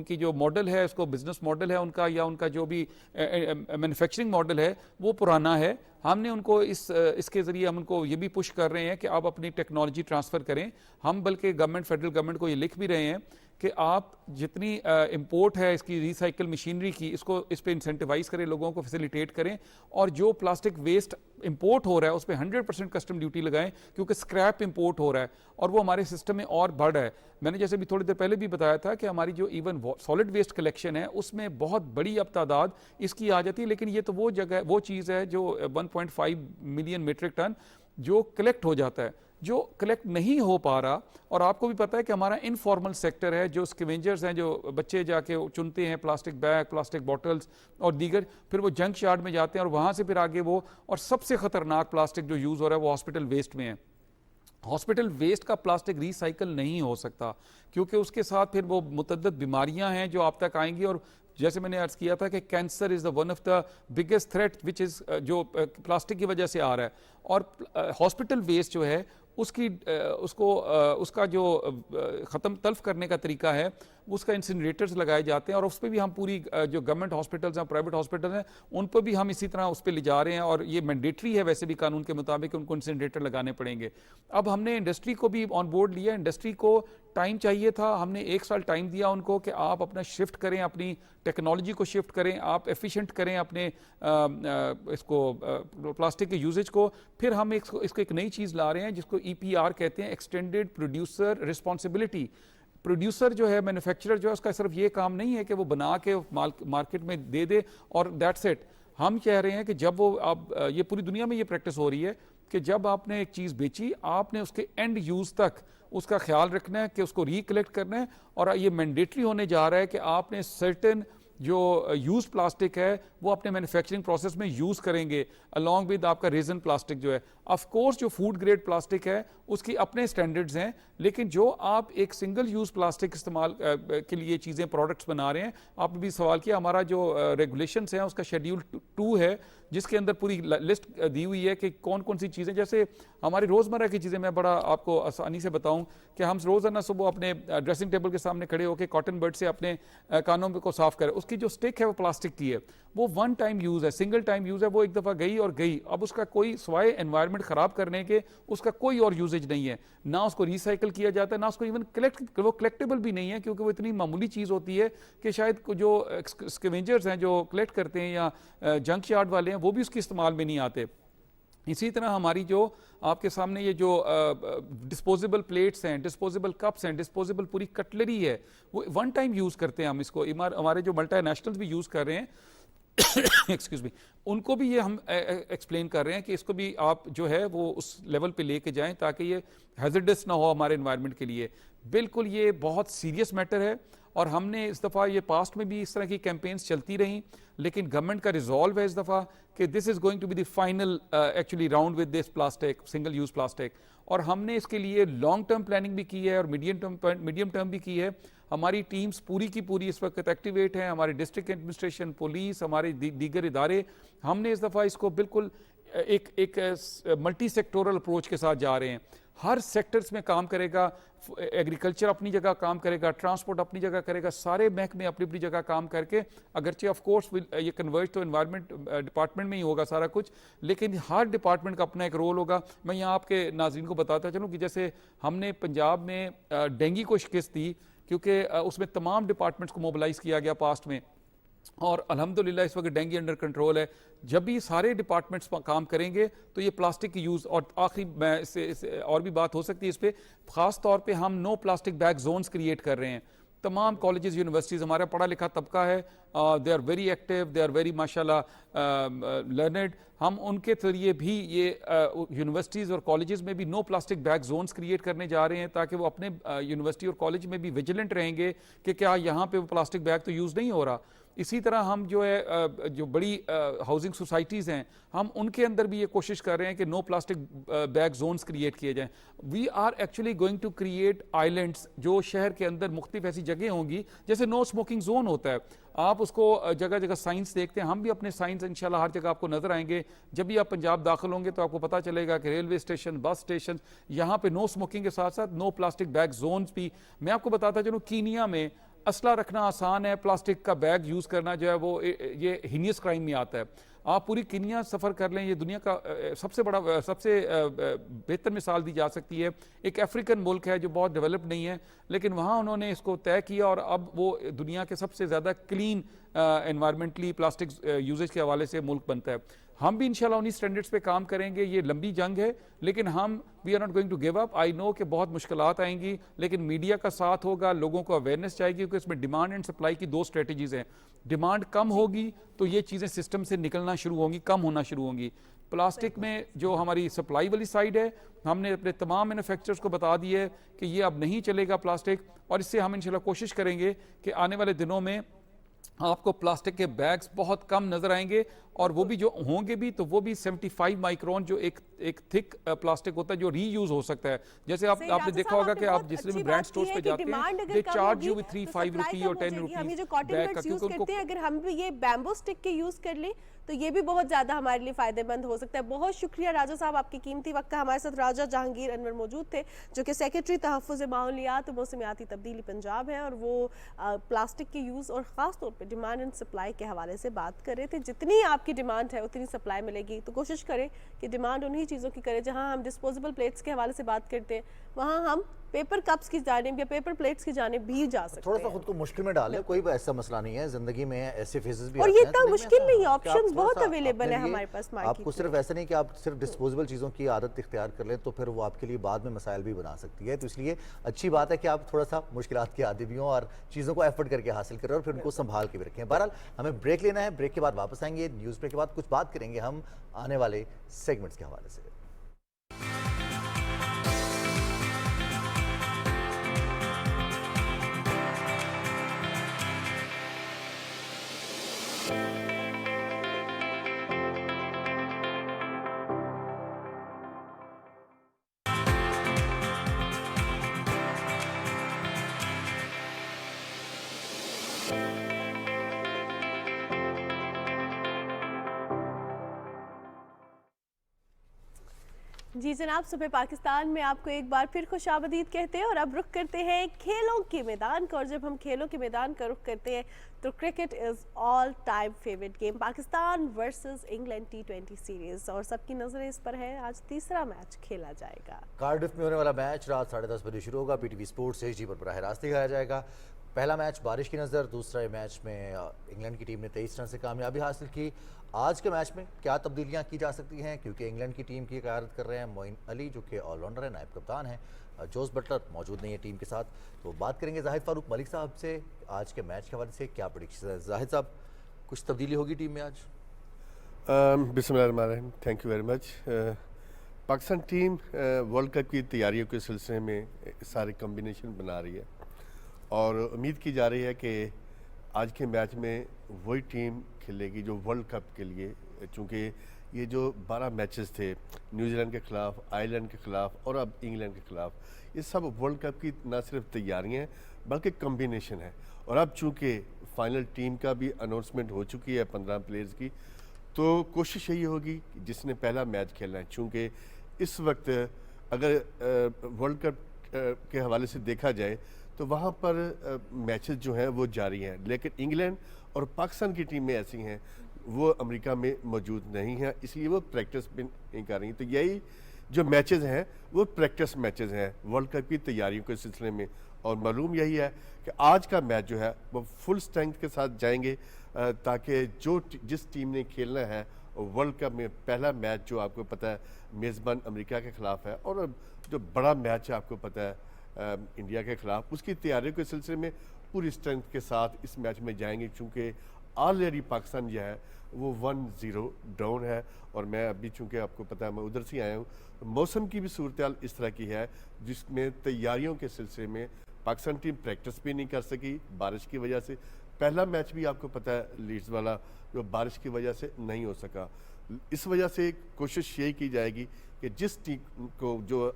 کی جو ماڈل ہے, اس کو بزنس ماڈل ہے ان کا, یا ان کا جو بھی مینوفیکچرنگ ماڈل ہے وہ پرانا ہے. ہم نے ان کو اس کے ذریعے ہم ان کو یہ بھی پش کر رہے ہیں کہ آپ اپنی ٹیکنالوجی ٹرانسفر کریں. ہم بلکہ گورنمنٹ, فیڈرل گورنمنٹ کو یہ لکھ بھی رہے ہیں کہ آپ جتنی امپورٹ ہے اس کی ریسائکل مشینری کی اس پہ انسینٹیوائز کریں, لوگوں کو فیسیلیٹیٹ کریں, اور جو پلاسٹک ویسٹ امپورٹ ہو رہا ہے اس پہ 100% کسٹم ڈیوٹی لگائیں, کیونکہ اسکریپ امپورٹ ہو رہا ہے اور وہ ہمارے سسٹم میں اور بڑھ رہا ہے. میں نے جیسے بھی تھوڑی دیر پہلے بھی بتایا تھا کہ ہماری جو ایون سالڈ ویسٹ کلیکشن ہے اس میں بہت بڑی اب تعداد اس کی آ جاتی ہے, لیکن یہ تو وہ چیز ہے جو 1.5 ملین میٹرک ٹن جو کلیکٹ ہو جاتا ہے, جو کلیکٹ نہیں ہو پا رہا. اور آپ کو بھی پتا ہے کہ ہمارا انفارمل سیکٹر ہے, جو اسکیونجرز ہیں, جو بچے جا کے چنتے ہیں پلاسٹک بیگ, پلاسٹک بوٹلز اور دیگر, پھر وہ جنک یارڈ میں جاتے ہیں اور وہاں سے پھر آگے وہ, اور سب سے خطرناک پلاسٹک جو یوز ہو رہا ہے وہ ہاسپٹل ویسٹ میں ہے. ہاسپٹل ویسٹ کا پلاسٹک ریسائیکل نہیں ہو سکتا, کیونکہ اس کے ساتھ پھر وہ متعدد بیماریاں ہیں جو آپ تک آئیں گی. اور جیسے میں نے عرض کیا تھا کہ cancer is the one of the biggest threat which is جو پلاسٹک کی وجہ سے آ رہا ہے. اور ہاسپٹل ویسٹ جو ہے اس کا جو ختم تلف کرنے کا طریقہ ہے اس کا انسینریٹرز لگائے جاتے ہیں, اور اس پہ بھی ہم پوری جو گورنمنٹ ہاسپٹلز ہیں, پرائیویٹ ہاسپٹل ہیں, ان پہ بھی ہم اسی طرح اس پہ لے جا رہے ہیں, اور یہ مینڈیٹری ہے ویسے بھی قانون کے مطابق ان کو انسینریٹر لگانے پڑیں گے. اب ہم نے انڈسٹری کو بھی آن بورڈ لیا. انڈسٹری کو ٹائم چاہیے تھا, ہم نے 1 سال ٹائم دیا ان کو کہ آپ اپنا شفٹ کریں, اپنی ٹیکنالوجی کو شفٹ کریں, آپ ایفیشینٹ کریں اپنے اس کو پلاسٹک کے یوزیج کو. پھر ہم اس کو ایک نئی چیز لا رہے ہیں جس کو EPR کہتے ہیں, ایکسٹینڈیڈ پروڈیوسر رسپانسبلٹی. پروڈیوسر جو ہے, مینوفیکچرر جو ہے, اس کا صرف یہ کام نہیں ہے کہ وہ بنا کے مارکیٹ میں دے دے اور دیٹس اٹ. ہم کہہ رہے ہیں کہ جب وہ اب یہ پوری دنیا میں یہ پریکٹس ہو رہی ہے کہ جب آپ نے ایک چیز بیچی, آپ نے اس کے اینڈ یوز تک اس کا خیال رکھنا ہے کہ اس کو ریکلیکٹ کرنا ہے, اور یہ مینڈیٹری ہونے جا رہا ہے کہ آپ نے سرٹن جو یوز پلاسٹک ہے وہ اپنے مینوفیکچرنگ پروسیس میں یوز کریں گے along with آپ کا ریزن پلاسٹک جو ہے. آف کورس جو فوڈ گریڈ پلاسٹک ہے اس کی اپنے سٹینڈرڈز ہیں, لیکن جو آپ ایک سنگل یوز پلاسٹک استعمال کے لیے چیزیں پروڈکٹس بنا رہے ہیں, آپ نے بھی سوال کیا, ہمارا جو ریگولیشنز ہیں اس کا شیڈیول 2 ہے جس کے اندر پوری لسٹ دی ہوئی ہے کہ کون کون سی چیزیں, جیسے ہماری روزمرہ کی چیزیں, میں بڑا آپ کو آسانی سے بتاؤں کہ ہم روزانہ صبح اپنے ڈریسنگ ٹیبل کے سامنے کھڑے ہو کے کاٹن بڈ سے اپنے کانوں کو صاف کریں, اس کی جو اسٹک ہے وہ پلاسٹک کی ہے, وہ 1 ٹائم یوز ہے, سنگل ٹائم یوز ہے, وہ ایک دفعہ گئی اور گئی. اب اس کا کوئی سوائے انوائرمنٹ خراب کرنے کے اس کا کوئی اور یوزیج نہیں ہے, نہ اس کو ریسائیکل کیا جاتا ہے, نہ اس کو ایون وہ کلیکٹیبل بھی نہیں ہے, کیونکہ وہ اتنی معمولی چیز ہوتی ہے کہ شاید جو اسکیونجرز ہیں جو کلیکٹ کرتے ہیں یا جنک یارڈ والے ہیں وہ بھی اس کے استعمال میں نہیں آتے. اسی طرح ہماری جو آپ کے سامنے یہ جو ڈسپوزیبل پلیٹس ہیں, ڈسپوزیبل کپس ہیں, ڈسپوزیبل پوری کٹلری ہے, وہ 1 ٹائم یوز کرتے ہیں ہم اس کو. ہمارے جو ملٹی نیشنلز بھی یوز کر رہے ہیں ایکسکیوز می, ان کو بھی یہ ہم ایکسپلین کر رہے ہیں کہ اس کو بھی آپ جو ہے وہ اس لیول پہ لے کے جائیں تاکہ یہ ہیزرڈس نہ ہو ہمارے انوائرمنٹ کے لیے. بالکل یہ بہت سیریس میٹر ہے, اور ہم نے اس دفعہ یہ پاسٹ میں بھی اس طرح کی کیمپینز چلتی رہیں, لیکن گورنمنٹ کا ریزالو ہے اس دفعہ کہ this is going to be the final actually round with this plastic, single use plastic. اور ہم نے اس کے لیے لانگ ٹرم پلاننگ بھی کی ہے اور میڈیم ٹرم بھی کی ہے. ہماری ٹیمز پوری کی پوری اس وقت ایکٹیویٹ ہیں, ہمارے ڈسٹرکٹ ایڈمنسٹریشن, پولیس, ہمارے دیگر ادارے. ہم نے اس دفعہ اس کو بالکل ایک ملٹی سیکٹورل اپروچ کے ساتھ جا رہے ہیں. ہر سیکٹرز میں کام کرے گا, ایگریکلچر اپنی جگہ کام کرے گا, ٹرانسپورٹ اپنی جگہ کرے گا, سارے محکمے اپنی اپنی جگہ کام کر کے, اگرچہ آف کورس یہ کنورج تو انوائرمنٹ ڈپارٹمنٹ میں ہی ہوگا سارا کچھ, لیکن ہر ڈپارٹمنٹ کا اپنا ایک رول ہوگا. میں یہاں آپ کے ناظرین کو بتاتا چلوں کہ جیسے ہم نے پنجاب میں ڈینگی کو شکست دی, کیونکہ اس میں تمام ڈپارٹمنٹس کو موبلائز کیا گیا پاسٹ میں, اور الحمدللہ اس وقت ڈینگی انڈر کنٹرول ہے. جب بھی سارے ڈپارٹمنٹس کام کریں گے تو یہ پلاسٹک کی یوز, اور آخری میں اس سے اور بھی بات ہو سکتی ہے اس پہ, خاص طور پہ ہم نو پلاسٹک بیگ زونز کریٹ کر رہے ہیں. تمام کالجز یونیورسٹیز, ہمارا پڑھا لکھا طبقہ ہے, they are very active, they are very ماشاءاللہ لرنڈ. ہم ان کے ذریعے بھی یہ یونیورسٹیز اور کالجز میں بھی نو پلاسٹک بیگ زونز کریٹ کرنے جا رہے ہیں, تاکہ وہ اپنے یونیورسٹی اور کالج میں بھی ویجیلنٹ رہیں گے کہ کیا یہاں پہ وہ پلاسٹک بیگ تو یوز نہیں ہو رہا. اسی طرح ہم جو ہے جو بڑی ہاؤسنگ سوسائٹیز ہیں, ہم ان کے اندر بھی یہ کوشش کر رہے ہیں کہ no plastic bag zones create کیے جائیں. We are actually going to create islands, جو شہر کے اندر مختلف ایسی جگہیں ہوں گی, جیسے نو اسموکنگ زون ہوتا ہے. آپ اس کو جگہ جگہ سائنس دیکھتے ہیں, ہم بھی اپنے سائنس انشاءاللہ ہر جگہ آپ کو نظر آئیں گے. جب بھی آپ پنجاب داخل ہوں گے تو آپ کو پتہ چلے گا کہ ریلوے اسٹیشن, بس اسٹیشن, یہاں پہ نو اسموکنگ کے ساتھ ساتھ نو پلاسٹک بیگ زونز بھی. میں آپ کو بتاتا چلوں کینیا میں اسلحہ رکھنا آسان ہے, پلاسٹک کا بیگ یوز کرنا جو ہے وہ یہ ہینیس کرائم میں آتا ہے. آپ پوری کینیا سفر کر لیں, یہ دنیا کا سب سے بڑا سب سے بہتر مثال دی جا سکتی ہے. ایک افریقن ملک ہے جو بہت ڈیولپ نہیں ہے, لیکن وہاں انہوں نے اس کو طے کیا اور اب وہ دنیا کے سب سے زیادہ کلین انوائرمنٹلی پلاسٹک یوزیج کے حوالے سے ملک بنتا ہے. ہم بھی انشاءاللہ انہی سٹینڈرڈز پہ کام کریں گے. یہ لمبی جنگ ہے لیکن ہم we are not going to give up. I know کہ بہت مشکلات آئیں گی, لیکن میڈیا کا ساتھ ہوگا, لوگوں کو اویئرنیس چاہیے گی, کیونکہ اس میں ڈیمانڈ اینڈ سپلائی کی 2 اسٹریٹجیز ہیں. ڈیمانڈ کم ہوگی تو یہ چیزیں سسٹم سے نکلنا شروع ہوں گی, کم ہونا شروع ہوں گی. پلاسٹک میں جو ہماری سپلائی والی سائڈ ہے, ہم نے اپنے تمام مینوفیکچررز کو بتا دیا ہے کہ یہ اب نہیں چلے گا پلاسٹک, اور اس سے ہم انشاءاللہ کوشش کریں گے کہ آنے والے دنوں میں آپ کو پلاسٹک کے بیگز بہت کم نظر آئیں گے, اور وہ بھی جو ہوں گے بھی تو وہ بھی 75 مائکرون جو ایک تھک پلاسٹک ہوتا ہے جو ری یوز ہو سکتا ہے. جیسے آپ نے دیکھا ہوگا کہ آپ جس بھی برانڈ سٹورز پہ جاتے ہیں دے چارج یو ود 3-5 روپی اور 10 روپی. ہم یہ جو کاٹن بیگز یوز کرتے ہیں, اگر ہم بھی یہ بیمبو سٹک کے یوز کر لیں تو یہ بھی بہت زیادہ ہمارے لیے فائدہ مند ہو سکتا ہے. بہت شکریہ راجہ صاحب, آپ کی قیمتی وقت کا. ہمارے ساتھ راجہ جہانگیر انور موجود تھے جو کہ سیکرٹری تحفظ ماحولیات و موسمیاتی تبدیلی پنجاب ہیں, اور وہ پلاسٹک کے یوز اور خاص طور پہ ڈیمانڈ اینڈ سپلائی کے حوالے سے بات کر رہے تھے. جتنی آپ کی ڈیمانڈ ہے اتنی سپلائی ملے گی, تو کوشش کریں کہ ڈیمانڈ انہی چیزوں کی کریں. جہاں ہم ڈسپوزیبل پلیٹس کے حوالے سے بات کرتے ہیں وہاں ہم پیپر کپس کی جانب یا پیپر پلیٹس کی جانب بھی جا سکتے ہیں. تھوڑا سا خود کو مشکل میں ڈالیں, کوئی ایسا مسئلہ نہیں ہے زندگی میں, ایسے فیزز بھی اور آتے ہیں. یہ اتنا مشکل نہیں ہے, آپشنز بہت اویلیبل ہے ہمارے پاس مارکیٹ. آپ کو صرف ایسا نہیں کہ آپ صرف ڈسپوزیبل چیزوں کی عادت اختیار کر لیں تو پھر وہ آپ کے لیے بعد میں مسائل بھی بنا سکتی ہے. تو اس لیے اچھی بات ہے کہ آپ تھوڑا سا مشکلات کے عادی بھی ہوں اور چیزوں کو ایفرٹ کر کے حاصل کریں اور پھر ان کو سنبھال کے بھی رکھیں. بہرحال ہمیں بریک لینا ہے, بریک کے بعد واپس آئیں گے. نیوز بریک کے بعد کچھ بات کریں گے ہم آنے والے سیگمنٹس کے حوالے سے. جی جناب, صبح پاکستان میں آپ کو ایک بار پھر خوش آمدید کہتے ہیں, اور اب رخ کرتے ہیں کھیلوں کے میدان کا. اور جب ہم کھیلوں کے میدان کا رخ کرتے ہیں تو cricket is all time favourite game. Pakistan versus England T20 series, اور سب کی نظریں اس پر ہے. آج تیسرا میچ کھیلا جائے گا. کارڈف میں ہونے والا میچ رات 10:30 بجے شروع ہوگا. PTV اسپورٹس HD پر براہ راست دکھایا جائے گا. پہلا میچ بارش کی نظر, دوسرا میچ میں انگلینڈ کی ٹیم نے 23 رن سے کامیابی حاصل کی. آج کے میچ میں کیا تبدیلیاں کی جا سکتی ہیں, کیونکہ انگلینڈ کی ٹیم کی قیادت کر رہے ہیں معین علی جو کہ آل راؤنڈر ہے, نائب کپتان ہیں. جوز بٹلر موجود نہیں ہے ٹیم کے ساتھ. تو بات کریں گے زاہد فاروق ملک صاحب سے آج کے میچ کے حوالے سے کیا پریڈکشن ہے. زاہد صاحب, کچھ تبدیلی ہوگی ٹیم میں آج؟ بسم اللہ الرحمن الرحیم. Thank you very much. Pakistan team world cup کی تیاریوں کے سلسلے میں سارے کمبینیشن بنا رہی ہے, اور امید کی جا رہی ہے کہ آج کے میچ میں وہی ٹیم کھیلے گی جو ورلڈ کپ کے لیے, چونکہ یہ جو 12 میچز تھے نیوزی لینڈ کے خلاف, آئرلینڈ کے خلاف اور اب انگلینڈ کے خلاف, یہ سب ورلڈ کپ کی نہ صرف تیاریاں ہیں بلکہ کمبینیشن ہے. اور اب چونکہ فائنل ٹیم کا بھی اناؤنسمنٹ ہو چکی ہے 15 پلیئرز کی, تو کوشش یہی ہوگی جس نے پہلا میچ کھیلنا ہے. چونکہ اس وقت اگر ورلڈ کپ کے حوالے سے دیکھا جائے تو وہاں پر میچز جو ہیں وہ جاری ہیں, لیکن انگلینڈ اور پاکستان کی ٹیمیں ایسی ہیں وہ امریکہ میں موجود نہیں ہیں, اس لیے وہ پریکٹس بھی نہیں کر رہی ہیں. تو یہی جو میچز ہیں وہ پریکٹس میچز ہیں ورلڈ کپ کی تیاریوں کے سلسلے میں, اور معلوم یہی ہے کہ آج کا میچ جو ہے وہ فل اسٹرینتھ کے ساتھ جائیں گے تاکہ جس ٹیم نے کھیلنا ہے ورلڈ کپ میں پہلا میچ جو آپ کو پتہ ہے میزبان امریکہ کے خلاف ہے, اور جو بڑا میچ ہے آپ کو پتہ ہے انڈیا کے خلاف, اس کی تیاریوں کے سلسلے میں پوری اسٹرینتھ کے ساتھ اس میچ میں جائیں گے. چونکہ آلریڈی پاکستان جو ہے وہ 1-0 ڈاؤن ہے, اور میں ابھی چونکہ آپ کو پتہ ہے میں ادھر سے آیا ہوں, موسم کی بھی صورتحال اس طرح کی ہے جس میں تیاریوں کے سلسلے میں پاکستان ٹیم پریکٹس بھی نہیں کر سکی بارش کی وجہ سے. پہلا میچ بھی آپ کو پتہ ہے لیڈز والا جو بارش کی وجہ سے نہیں ہو سکا. اس وجہ سے کوشش یہی کی جائے گی کہ جس ٹیم کو جو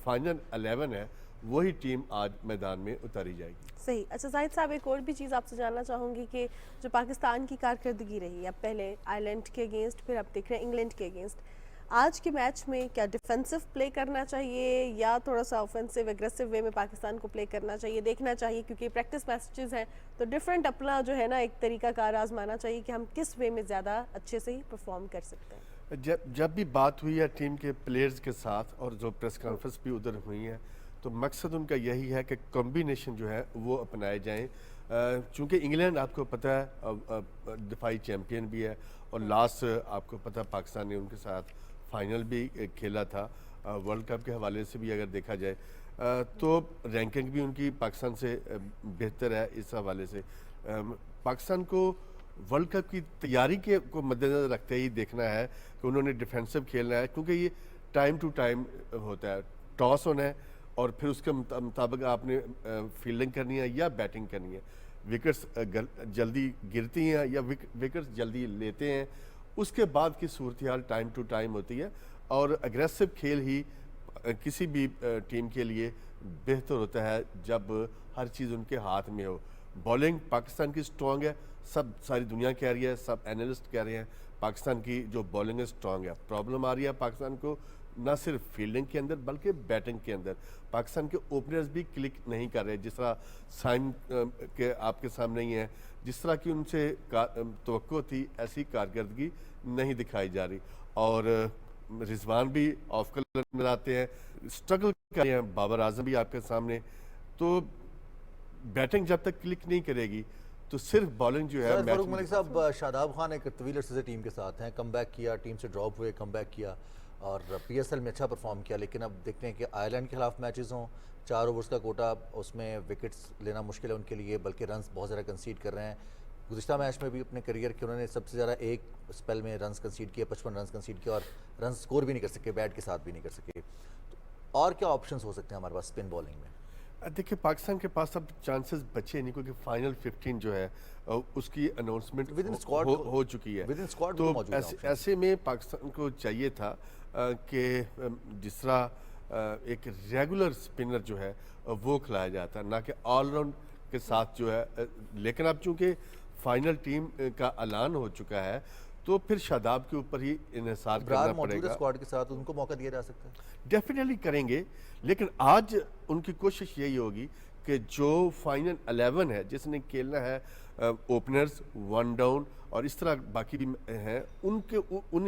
فائنل 11 ہے وہی ٹیم آج میدان میں اتاری جائے گی. صحیح. اچھا زاہد صاحب, ایک اور بھی چیز آپ سے جاننا چاہوں گی کہ جو پاکستان کی کارکردگی رہی, اب پہلے آئرلینڈ کے اگینسٹ, پھر اب دیکھ رہے ہیں انگلینڈ کے اگینسٹ, آج کے میچ میں کیا ڈیفینسو پلے کرنا چاہیے یا تھوڑا سا آفینسو اگریسو وے میں پاکستان کو پلے کرنا چاہیے؟ دیکھنا چاہیے کیونکہ پریکٹس میچز ہیں تو ڈیفرنٹ اپنا جو ہے نا ایک طریقہ کار آزمانا چاہیے کہ ہم کس وے میں زیادہ اچھے سے ہی پرفارم کر سکتے ہیں. جب بھی بات ہوئی ہے ٹیم کے پلیئرز کے ساتھ اور جو پریس کانفرنس بھی ادھر ہوئی ہیں تو مقصد ان کا یہی ہے کہ کمبینیشن جو ہے وہ اپنائے جائیں. چونکہ انگلینڈ آپ کو پتہ ہے دفاعی چیمپئن بھی ہے اور لاسٹ آپ کو پتہ پاکستان نے ان کے ساتھ فائنل بھی کھیلا تھا. ورلڈ کپ کے حوالے سے بھی اگر دیکھا جائے تو رینکنگ بھی ان کی پاکستان سے بہتر ہے. اس حوالے سے پاکستان کو ورلڈ کپ کی تیاری کے کو مد نظر رکھتے ہی دیکھنا ہے کہ انہوں نے ڈیفینسو کھیلنا ہے کیونکہ یہ ٹائم ٹو ٹائم ہوتا ہے. ٹاس ہونا ہے اور پھر اس کے مطابق آپ نے فیلڈنگ کرنی ہے یا بیٹنگ کرنی ہے. وکٹس جلدی گرتی ہیں یا وکٹس جلدی لیتے ہیں اس کے بعد کی صورتحال ٹائم ٹو ٹائم ہوتی ہے اور اگریسو کھیل ہی کسی بھی ٹیم کے لیے بہتر ہوتا ہے جب ہر چیز ان کے ہاتھ میں ہو. بالنگ پاکستان کی سٹرونگ ہے, ساری دنیا کہہ رہی ہے, سب اینالسٹ کہہ رہے ہیں پاکستان کی جو بالنگ ہے سٹرونگ ہے. پرابلم آ رہی ہے پاکستان کو نہ صرف فیلڈنگ کے اندر بلکہ بیٹنگ کے اندر. پاکستان کے اوپنرز بھی کلک نہیں کر رہے جس طرح سائن کے آپ کے سامنے ہی ہیں, جس طرح کی ان سے توقع تھی ایسی کارکردگی نہیں دکھائی جا رہی. اور رضوان بھی آف کلر نظر آتے ہیں, اسٹرگل کر رہے ہیں. بابر اعظم بھی آپ کے سامنے. تو بیٹنگ جب تک کلک نہیں کرے گی تو صرف بالنگ جو ہے. فاروق ملک صاحب, شاداب خان ایک طویل عرصے سے ٹیم کے ساتھ ہیں, کم بیک کیا, ٹیم سے ڈراپ ہوئے, کم بیک کیا اور پی ایس ایل میں اچھا پرفارم کیا, لیکن اب دیکھتے ہیں کہ آئرلینڈ کے خلاف میچز ہوں, 4 اوورز کا کوٹا, اس میں وکٹس لینا مشکل ہے ان کے لیے, بلکہ رنز بہت زیادہ کنسیڈ کر رہے ہیں. گزشتہ میچ میں بھی اپنے کریئر کے انہوں نے سب سے زیادہ ایک اسپیل میں رنز کنسیڈ کیا, 55 رنز کنسیڈ کیا اور رنز سکور بھی نہیں کر سکے, بیٹ کے ساتھ بھی نہیں کر سکے. اور کیا آپشنز ہو سکتے ہیں ہمارے پاس اسپن بالنگ میں؟ دیکھیں پاکستان کے پاس اب چانسز بچے نہیں کیونکہ فائنل 15 جو ہے اس کی اناؤنسمنٹ ہو چکی ہے. تو ایسے میں پاکستان کو چاہیے تھا کہ جس طرح ایک ریگولر اسپنر جو ہے وہ کھلایا جاتا, نہ کہ آل راؤنڈ کے ساتھ جو ہے. لیکن اب چونکہ فائنل ٹیم کا اعلان ہو چکا ہے تو پھر شاداب کے اوپر ہی انحصار کرنا پڑے گا. اسکواڈ کے ساتھ ان کو موقع دیا جا سکتا ہے, ڈیفینیٹلی کریں گے, لیکن آج ان کی کوشش یہی ہوگی کہ جو فائنل 11 ہے جس نے کھیلنا ہے اوپنرز, 1 ڈاؤن اور اس طرح باقی بھی ہیں, ان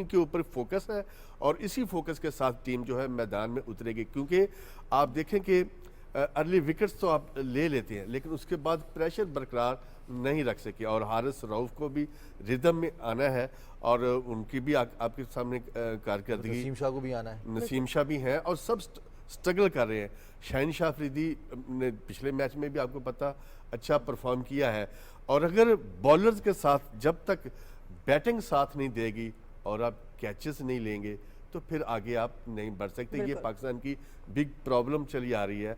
کے اوپر فوکس ہے اور اسی فوکس کے ساتھ ٹیم جو ہے میدان میں اترے گی. کیونکہ آپ دیکھیں کہ ارلی وکٹس تو آپ لے لیتے ہیں لیکن اس کے بعد پریشر برقرار نہیں رکھ سکے اور حارث رؤف کو بھی ردم میں آنا ہے اور ان کی بھی آپ کے سامنے کارکردگی, نسیم شاہ کو بھی آنا ہے, نسیم شاہ بھی ہیں اور سب سٹرگل کر رہے ہیں. شاہین شاہ افریدی نے پچھلے میچ میں بھی آپ کو پتہ اچھا پرفارم کیا ہے. اور اگر بالرز کے ساتھ جب تک بیٹنگ ساتھ نہیں دے گی اور آپ کیچز نہیں لیں گے تو پھر آگے آپ نہیں بڑھ سکتے. یہ پاکستان کی بگ پرابلم چلی آ رہی ہے.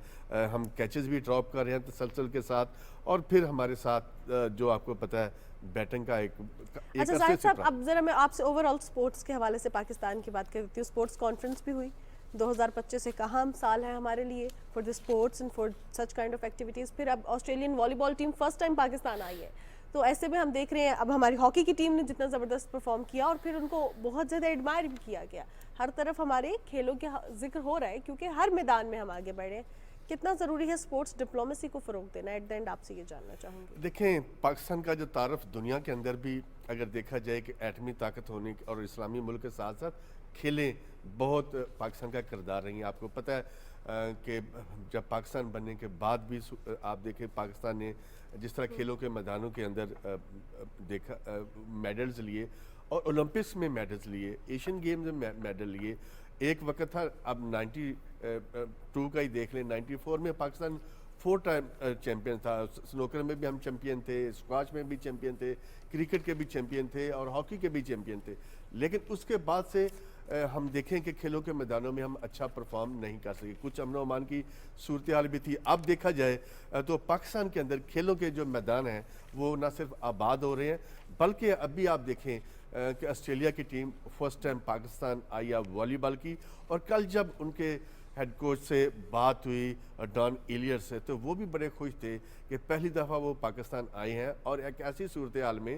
ہم کیچز بھی ڈراپ کر رہے ہیں تسلسل کے ساتھ اور پھر ہمارے ساتھ جو آپ کو پتہ ہے بیٹنگ کا ایک اچھا زاہد صاحب, اب ذرا میں آپ سے اوور آل سپورٹس کے حوالے سے پاکستان کی بات کرتی ہوں. سپورٹس کانفرنس بھی ہوئی, 2025 ایک اہم سال ہے ہمارے لیے for the sports and for such kind of activities. پھر اب آسٹریلین والی بال ٹیم فرسٹ ٹائم پاکستان آئی ہے, تو ایسے میں ہم دیکھ رہے ہیں اب ہماری ہاکی کی ٹیم نے جتنا زبردست پرفارم کیا اور پھر ان کو بہت زیادہ ایڈمائر بھی کیا گیا. ہر طرف ہمارے کھیلوں کے ذکر ہو رہا ہے کیونکہ ہر میدان میں ہم آگے بڑھے. کتنا ضروری ہے سپورٹس ڈپلومیسی کو فروغ دینا؟ ایٹ دا اینڈ آپ سے یہ جاننا چاہوں گی. دیکھیں پاکستان کا جو تعارف دنیا کے اندر بھی اگر دیکھا جائے کہ ایٹمی طاقت ہونے اور اسلامی ملک کے ساتھ ساتھ کھیلیں بہت پاکستان کا کردار رہی ہیں. آپ کو پتہ ہے کہ جب پاکستان بننے کے بعد بھی آپ دیکھیں پاکستان نے جس طرح کھیلوں کے میدانوں کے اندر دیکھا میڈلز لیے اور اولمپکس میں میڈلز لیے, ایشین گیمز میں میڈل لیے. ایک وقت تھا, اب 92 کا ہی دیکھ لیں, 94 میں پاکستان 4 ٹائم چیمپئن تھا. سنوکر میں بھی ہم چیمپئن تھے, اسکواش میں بھی چیمپئن تھے, کرکٹ کے بھی چیمپئن تھے اور ہاکی کے بھی چیمپئن تھے. لیکن اس کے بعد سے ہم دیکھیں کہ کھیلوں کے میدانوں میں ہم اچھا پرفارم نہیں کر سکے. کچھ امن و امان کی صورتحال بھی تھی. اب دیکھا جائے تو پاکستان کے اندر کھیلوں کے جو میدان ہیں وہ نہ صرف آباد ہو رہے ہیں بلکہ ابھی آپ دیکھیں کہ آسٹریلیا کی ٹیم فرسٹ ٹائم پاکستان آئی ہے والی بال کی, اور کل جب ان کے ہیڈ کوچ سے بات ہوئی ڈان ایلیئر سے تو وہ بھی بڑے خوش تھے کہ پہلی دفعہ وہ پاکستان آئے ہیں اور ایک ایسی صورتحال میں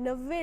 90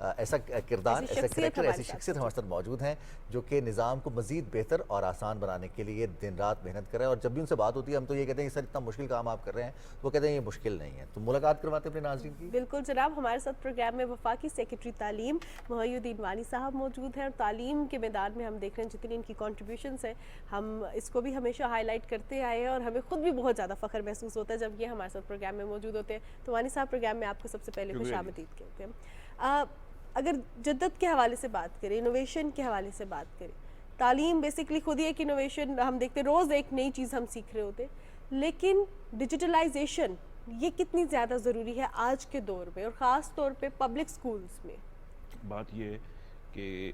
ایسا کردار، ایسی ایسا شخصیت کریکٹر، ہمارے ایسی ساتھ شخصیت ہمارے ساتھ موجود ہیں جو کہ نظام کو مزید بہتر اور آسان بنانے کے لیے دن رات محنت کر رہے ہیں. اور جب بھی ان سے بات ہوتی ہے ہم تو یہ کہتے ہیں کہ سر اتنا مشکل کام آپ کر رہے ہیں، وہ کہتے ہیں یہ مشکل نہیں ہے. تو ملاقات کرواتے ہیں اپنے ناظرین کی. بالکل جناب، ہمارے ساتھ پروگرام میں وفاقی سیکرٹری تعلیم محی الدین وانی صاحب موجود ہیں، اور تعلیم کے میدان میں ہم دیکھ رہے ہیں جتنی ان کی کنٹریبیوشنس ہیں، ہم اس کو بھی ہمیشہ ہائی لائٹ کرتے آئے ہیں اور ہمیں خود بھی بہت زیادہ فخر محسوس ہوتا ہے جب یہ ہمارے ساتھ پروگرام میں موجود ہوتے ہیں. تو وانی صاحب پروگرام میں آپ کو سب سے پہلے خوش آمدید کہتے ہیں. اگر جدت کے حوالے سے بات کریں، انوویشن کے حوالے سے بات کریں، تعلیم بیسکلی خود ہی ایک انوویشن، ہم دیکھتے روز ایک نئی چیز ہم سیکھ رہے ہوتے، لیکن ڈیجیٹلائزیشن یہ کتنی زیادہ ضروری ہے آج کے دور میں اور خاص طور پہ پبلک سکولز میں؟ بات یہ ہے کہ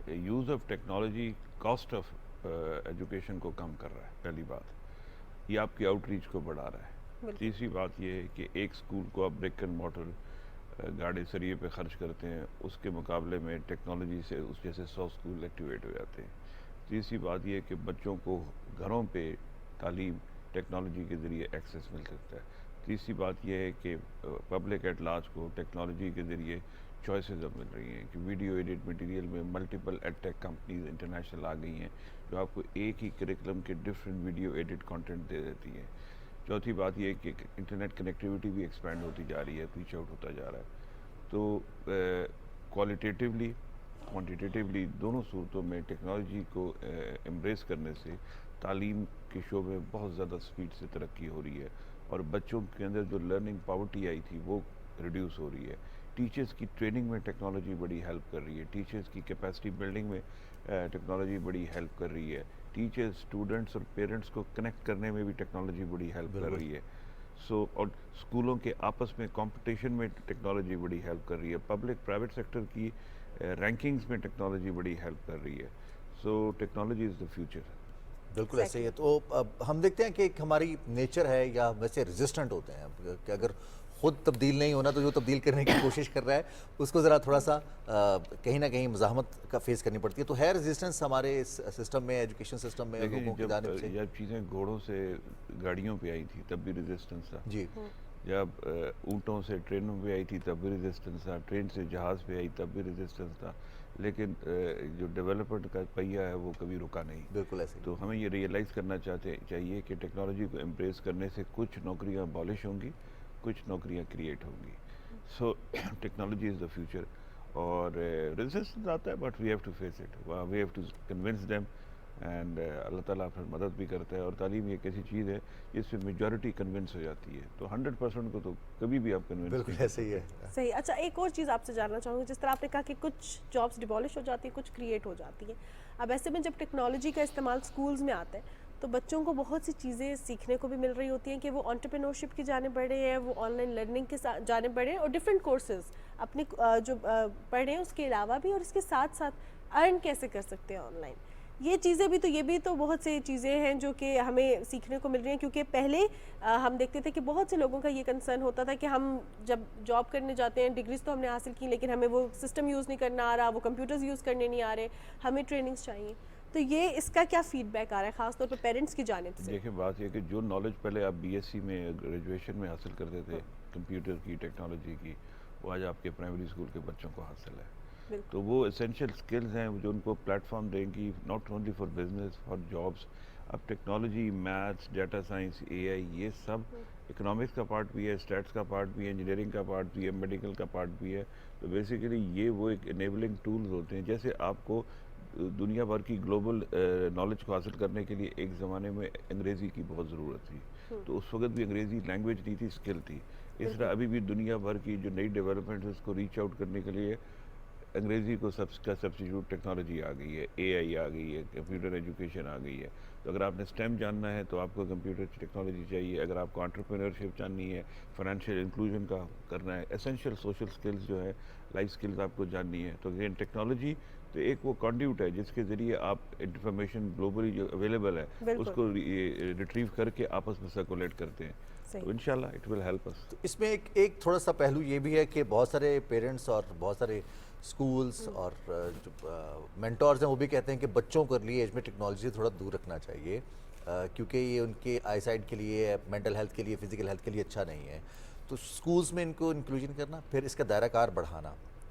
use of technology cost of education کو کم کر رہا ہے. پہلی بات یہ آپ کی آؤٹ ریچ کو بڑھا رہا ہے. تیسری بات یہ ہے کہ ایک سکول کو آپ برک اینڈ مارٹر گاڑی سریے پہ خرچ کرتے ہیں، اس کے مقابلے میں ٹیکنالوجی سے اس جیسے 100 سکول ایکٹیویٹ ہو جاتے ہیں. تیسری بات یہ ہے کہ بچوں کو گھروں پہ تعلیم ٹیکنالوجی کے ذریعے ایکسیس مل سکتا ہے. تیسری بات یہ ہے کہ پبلک ایٹ لارج کو ٹیکنالوجی کے ذریعے چوائسیز اب مل رہی ہیں کہ ویڈیو ایڈٹ مٹیریل میں multiple edtech companies international آ گئی ہیں جو آپ کو ایک ہی کریکلم کے ڈفرینٹ ویڈیو ایڈٹ کانٹینٹ دے دیتی ہیں. چوتھی بات یہ ہے کہ انٹرنیٹ کنیکٹیوٹی بھی ایکسپینڈ ہوتی جا رہی ہے، پیچ آؤٹ ہوتا جا رہا ہے. تو کوالٹیٹیولی کوانٹیٹیولی دونوں صورتوں میں ٹیکنالوجی کو امبریس کرنے سے تعلیم کے شعبے میں بہت زیادہ سپیڈ سے ترقی ہو رہی ہے اور بچوں کے اندر جو لرننگ پاورٹی آئی تھی وہ ریڈیوس ہو رہی ہے. ٹیچرز کی ٹریننگ میں ٹیکنالوجی بڑی ہیلپ کر رہی ہے، ٹیچرز کی کیپیسٹی بلڈنگ میں ٹیکنالوجی بڑی ہیلپ کر رہی ہے، ٹیچرز اسٹوڈنٹس اور پیرنٹس کو کنیکٹ کرنے میں بھی ٹیکنالوجی بڑی ہیلپ کر رہی ہے. اور اسکولوں کے آپس میں کمپٹیشن میں ٹیکنالوجی بڑی ہیلپ کر رہی ہے. پبلک پرائیویٹ سیکٹر کی رینکنگز میں ٹیکنالوجی بڑی ہیلپ کر رہی ہے. سو ٹیکنالوجی از دا فیوچر. بالکل ایسے ہی ہے. تو ہم دیکھتے ہیں کہ ایک ہماری نیچر ہے یا ویسے ریزسٹنٹ ہوتے ہیں کہ اگر خود تبدیل نہیں ہونا تو جو تبدیل کرنے کی کوشش کر رہا ہے اس کو ذرا تھوڑا سا کہیں نہ کہیں مزاحمت کا فیس کرنی پڑتی ہے. تو ہے ریزسٹنس ہمارے سسٹم میں، ایجوکیشن سسٹم میں لوگوں کی جانب سے؟ جب چیزیں گھوڑوں سے گاڑیوں پہ آئی تھی تب بھی ریزسٹنس تھا. جی. جب اونٹوں سے ٹرینوں پہ آئی تھی تب بھی ریزسٹنس تھا. ٹرین سے جہاز پہ آئی تب بھی ریزسٹنس تھا. لیکن جو ڈیولپمنٹ کا پہیہ ہے وہ کبھی رکا نہیں. بالکل ایسے. تو ہمیں یہ ریئلائز کرنا چاہیے کہ ٹیکنالوجی کو امپریس کرنے سے کچھ نوکریاں abolish ہوں گی، کچھ نوکریاں کریٹ ہوں گی. So technology is the future. اور ریزسٹنس آتا ہے but we have to face it, we have to convince them and اللہ تعالیٰ پھر مدد بھی کرتا ہے. اور تعلیم ایک ایسی چیز ہے جس میں میجورٹی کنونس ہو جاتی ہے، تو 100% کو تو کبھی بھی آپ کنونس. بالکل ایسے ہی ہے. صحیح. اچھا ایک اور چیز آپ سے جاننا چاہوں گی، جس طرح آپ نے کہا کہ کچھ جابس ڈیبالش ہو جاتی ہیں، کچھ کریٹ ہو جاتی ہیں. اب ایسے میں جب ٹیکنالوجی کا استعمال سکولز میں آتا ہے تو بچوں کو بہت سی چیزیں سیکھنے کو بھی مل رہی ہوتی ہیں کہ وہ انٹرپرینورشپ کی جانب بڑھے ہیں، وہ آن لائن لرننگ کے جانب بڑھے ہیں اور ڈفرینٹ کورسز اپنے جو پڑھ رہے ہیں اس کے علاوہ بھی، اور اس کے ساتھ ساتھ ارن کیسے کر سکتے ہیں آن لائن. یہ چیزیں بھی تو، یہ بھی تو بہت سی چیزیں ہیں جو کہ ہمیں سیکھنے کو مل رہی ہیں. کیونکہ پہلے ہم دیکھتے تھے کہ بہت سے لوگوں کا یہ کنسرن ہوتا تھا کہ ہم جب جاب کرنے جاتے ہیں، ڈگریز تو ہم نے حاصل کی لیکن ہمیں وہ سسٹم یوز نہیں کرنا آ رہا، وہ کمپیوٹرز یوز کرنے نہیں آ رہے، ہمیں ٹریننگز چاہیے. تو یہ اس کا کیا فیڈ بیک آ رہا ہے خاص طور پہ پیرنٹس کی جانب سے؟ دیکھیں بات یہ کہ جو نالج پہلے آپ BSc میں گریجویشن میں حاصل کرتے تھے کمپیوٹر کی، ٹیکنالوجی کی، وہ آج آپ کے پرائمری اسکول کے بچوں کو حاصل ہے. تو وہ اسینشیل سکلز ہیں جو ان کو پلیٹ فارم دیں گی، not only for business, for jobs. اب technology, maths, data science, AI یہ سب اکنامکس کا پارٹ بھی ہے، اسٹیٹس کا پارٹ بھی ہے، انجینئرنگ کا پارٹ بھی ہے، میڈیکل کا پارٹ بھی ہے. تو بیسیکلی یہ وہ ایک انیبلنگ ٹولز ہوتے ہیں. جیسے آپ کو دنیا بھر کی گلوبل نالج کو حاصل کرنے کے لیے ایک زمانے میں انگریزی کی بہت ضرورت تھی، تو اس وقت بھی انگریزی لینگویج نہیں تھی، اسکل تھی. اس طرح ابھی بھی دنیا بھر کی جو نئی ڈیولپمنٹ ہے اس کو ریچ آؤٹ کرنے کے لیے انگریزی کو کا سبسٹیٹیوٹ ٹیکنالوجی آ گئی ہے، AI آ گئی ہے، کمپیوٹر ایجوکیشن آ گئی ہے. تو اگر آپ نے STEM جاننا ہے تو آپ کو کمپیوٹر ٹیکنالوجی چاہیے. اگر آپ کو انٹرپرینورشپ جاننی ہے، فائنینشیل انکلوژن کا کرنا ہے، اسینشیل سوشل سکلز جو ہے، لائف سکلز آپ کو جاننی ہے، تو اگین ٹیکنالوجی تو ایک وہ کانڈیوٹ ہے جس کے ذریعے آپ انفارمیشن گلوبلی جو اویلیبل ہے اس کو ریٹریو کر کے آپس میں سرکولیٹ کرتے ہیں. تو انشاءاللہ اٹ ول ہیلپ اس. اس میں ایک تھوڑا سا پہلو یہ بھی ہے کہ بہت سارے پیرنٹس اور بہت سارے اسکولس اور جو مینٹورز ہیں وہ بھی کہتے ہیں کہ بچوں کو ارلی ایج میں ٹیکنالوجی سے تھوڑا دور رکھنا چاہیے کیونکہ یہ ان کے آئی سائٹ کے لیے، مینٹل ہیلتھ کے لیے، فزیکل ہیلتھ کے لیے اچھا نہیں ہے. تو اسکولس میں ان کو انکلوژن کرنا، پھر اس کا دائرہ کار بڑھانا،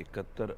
71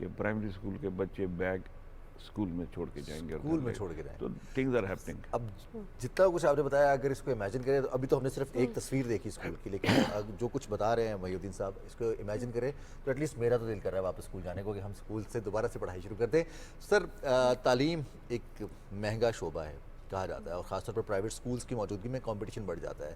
کہ پرائمری اسکول کے بچے بیگ اسکول میں چھوڑ کے جائیں گے, اسکول میں چھوڑ کے جائیں. تو تھنگز آر ہیپننگ. اب جتنا کچھ آپ نے بتایا اگر اس کو امیجن کریں تو ابھی تو ہم نے صرف ایک تصویر دیکھی اسکول کی, لیکن جو کچھ بتا رہے ہیں محی الدین صاحب اس کو امیجن کریں تو ایٹ لیسٹ میرا تو دل کر رہا ہے واپس اسکول جانے کو کہ ہم اسکول سے دوبارہ سے پڑھائی شروع کر دیں. سر تعلیم ایک مہنگا شعبہ ہے کہا جاتا ہے, اور خاص طور پر پرائیویٹ اسکولس کی موجودگی میں کمپٹیشن بڑھ جاتا ہے.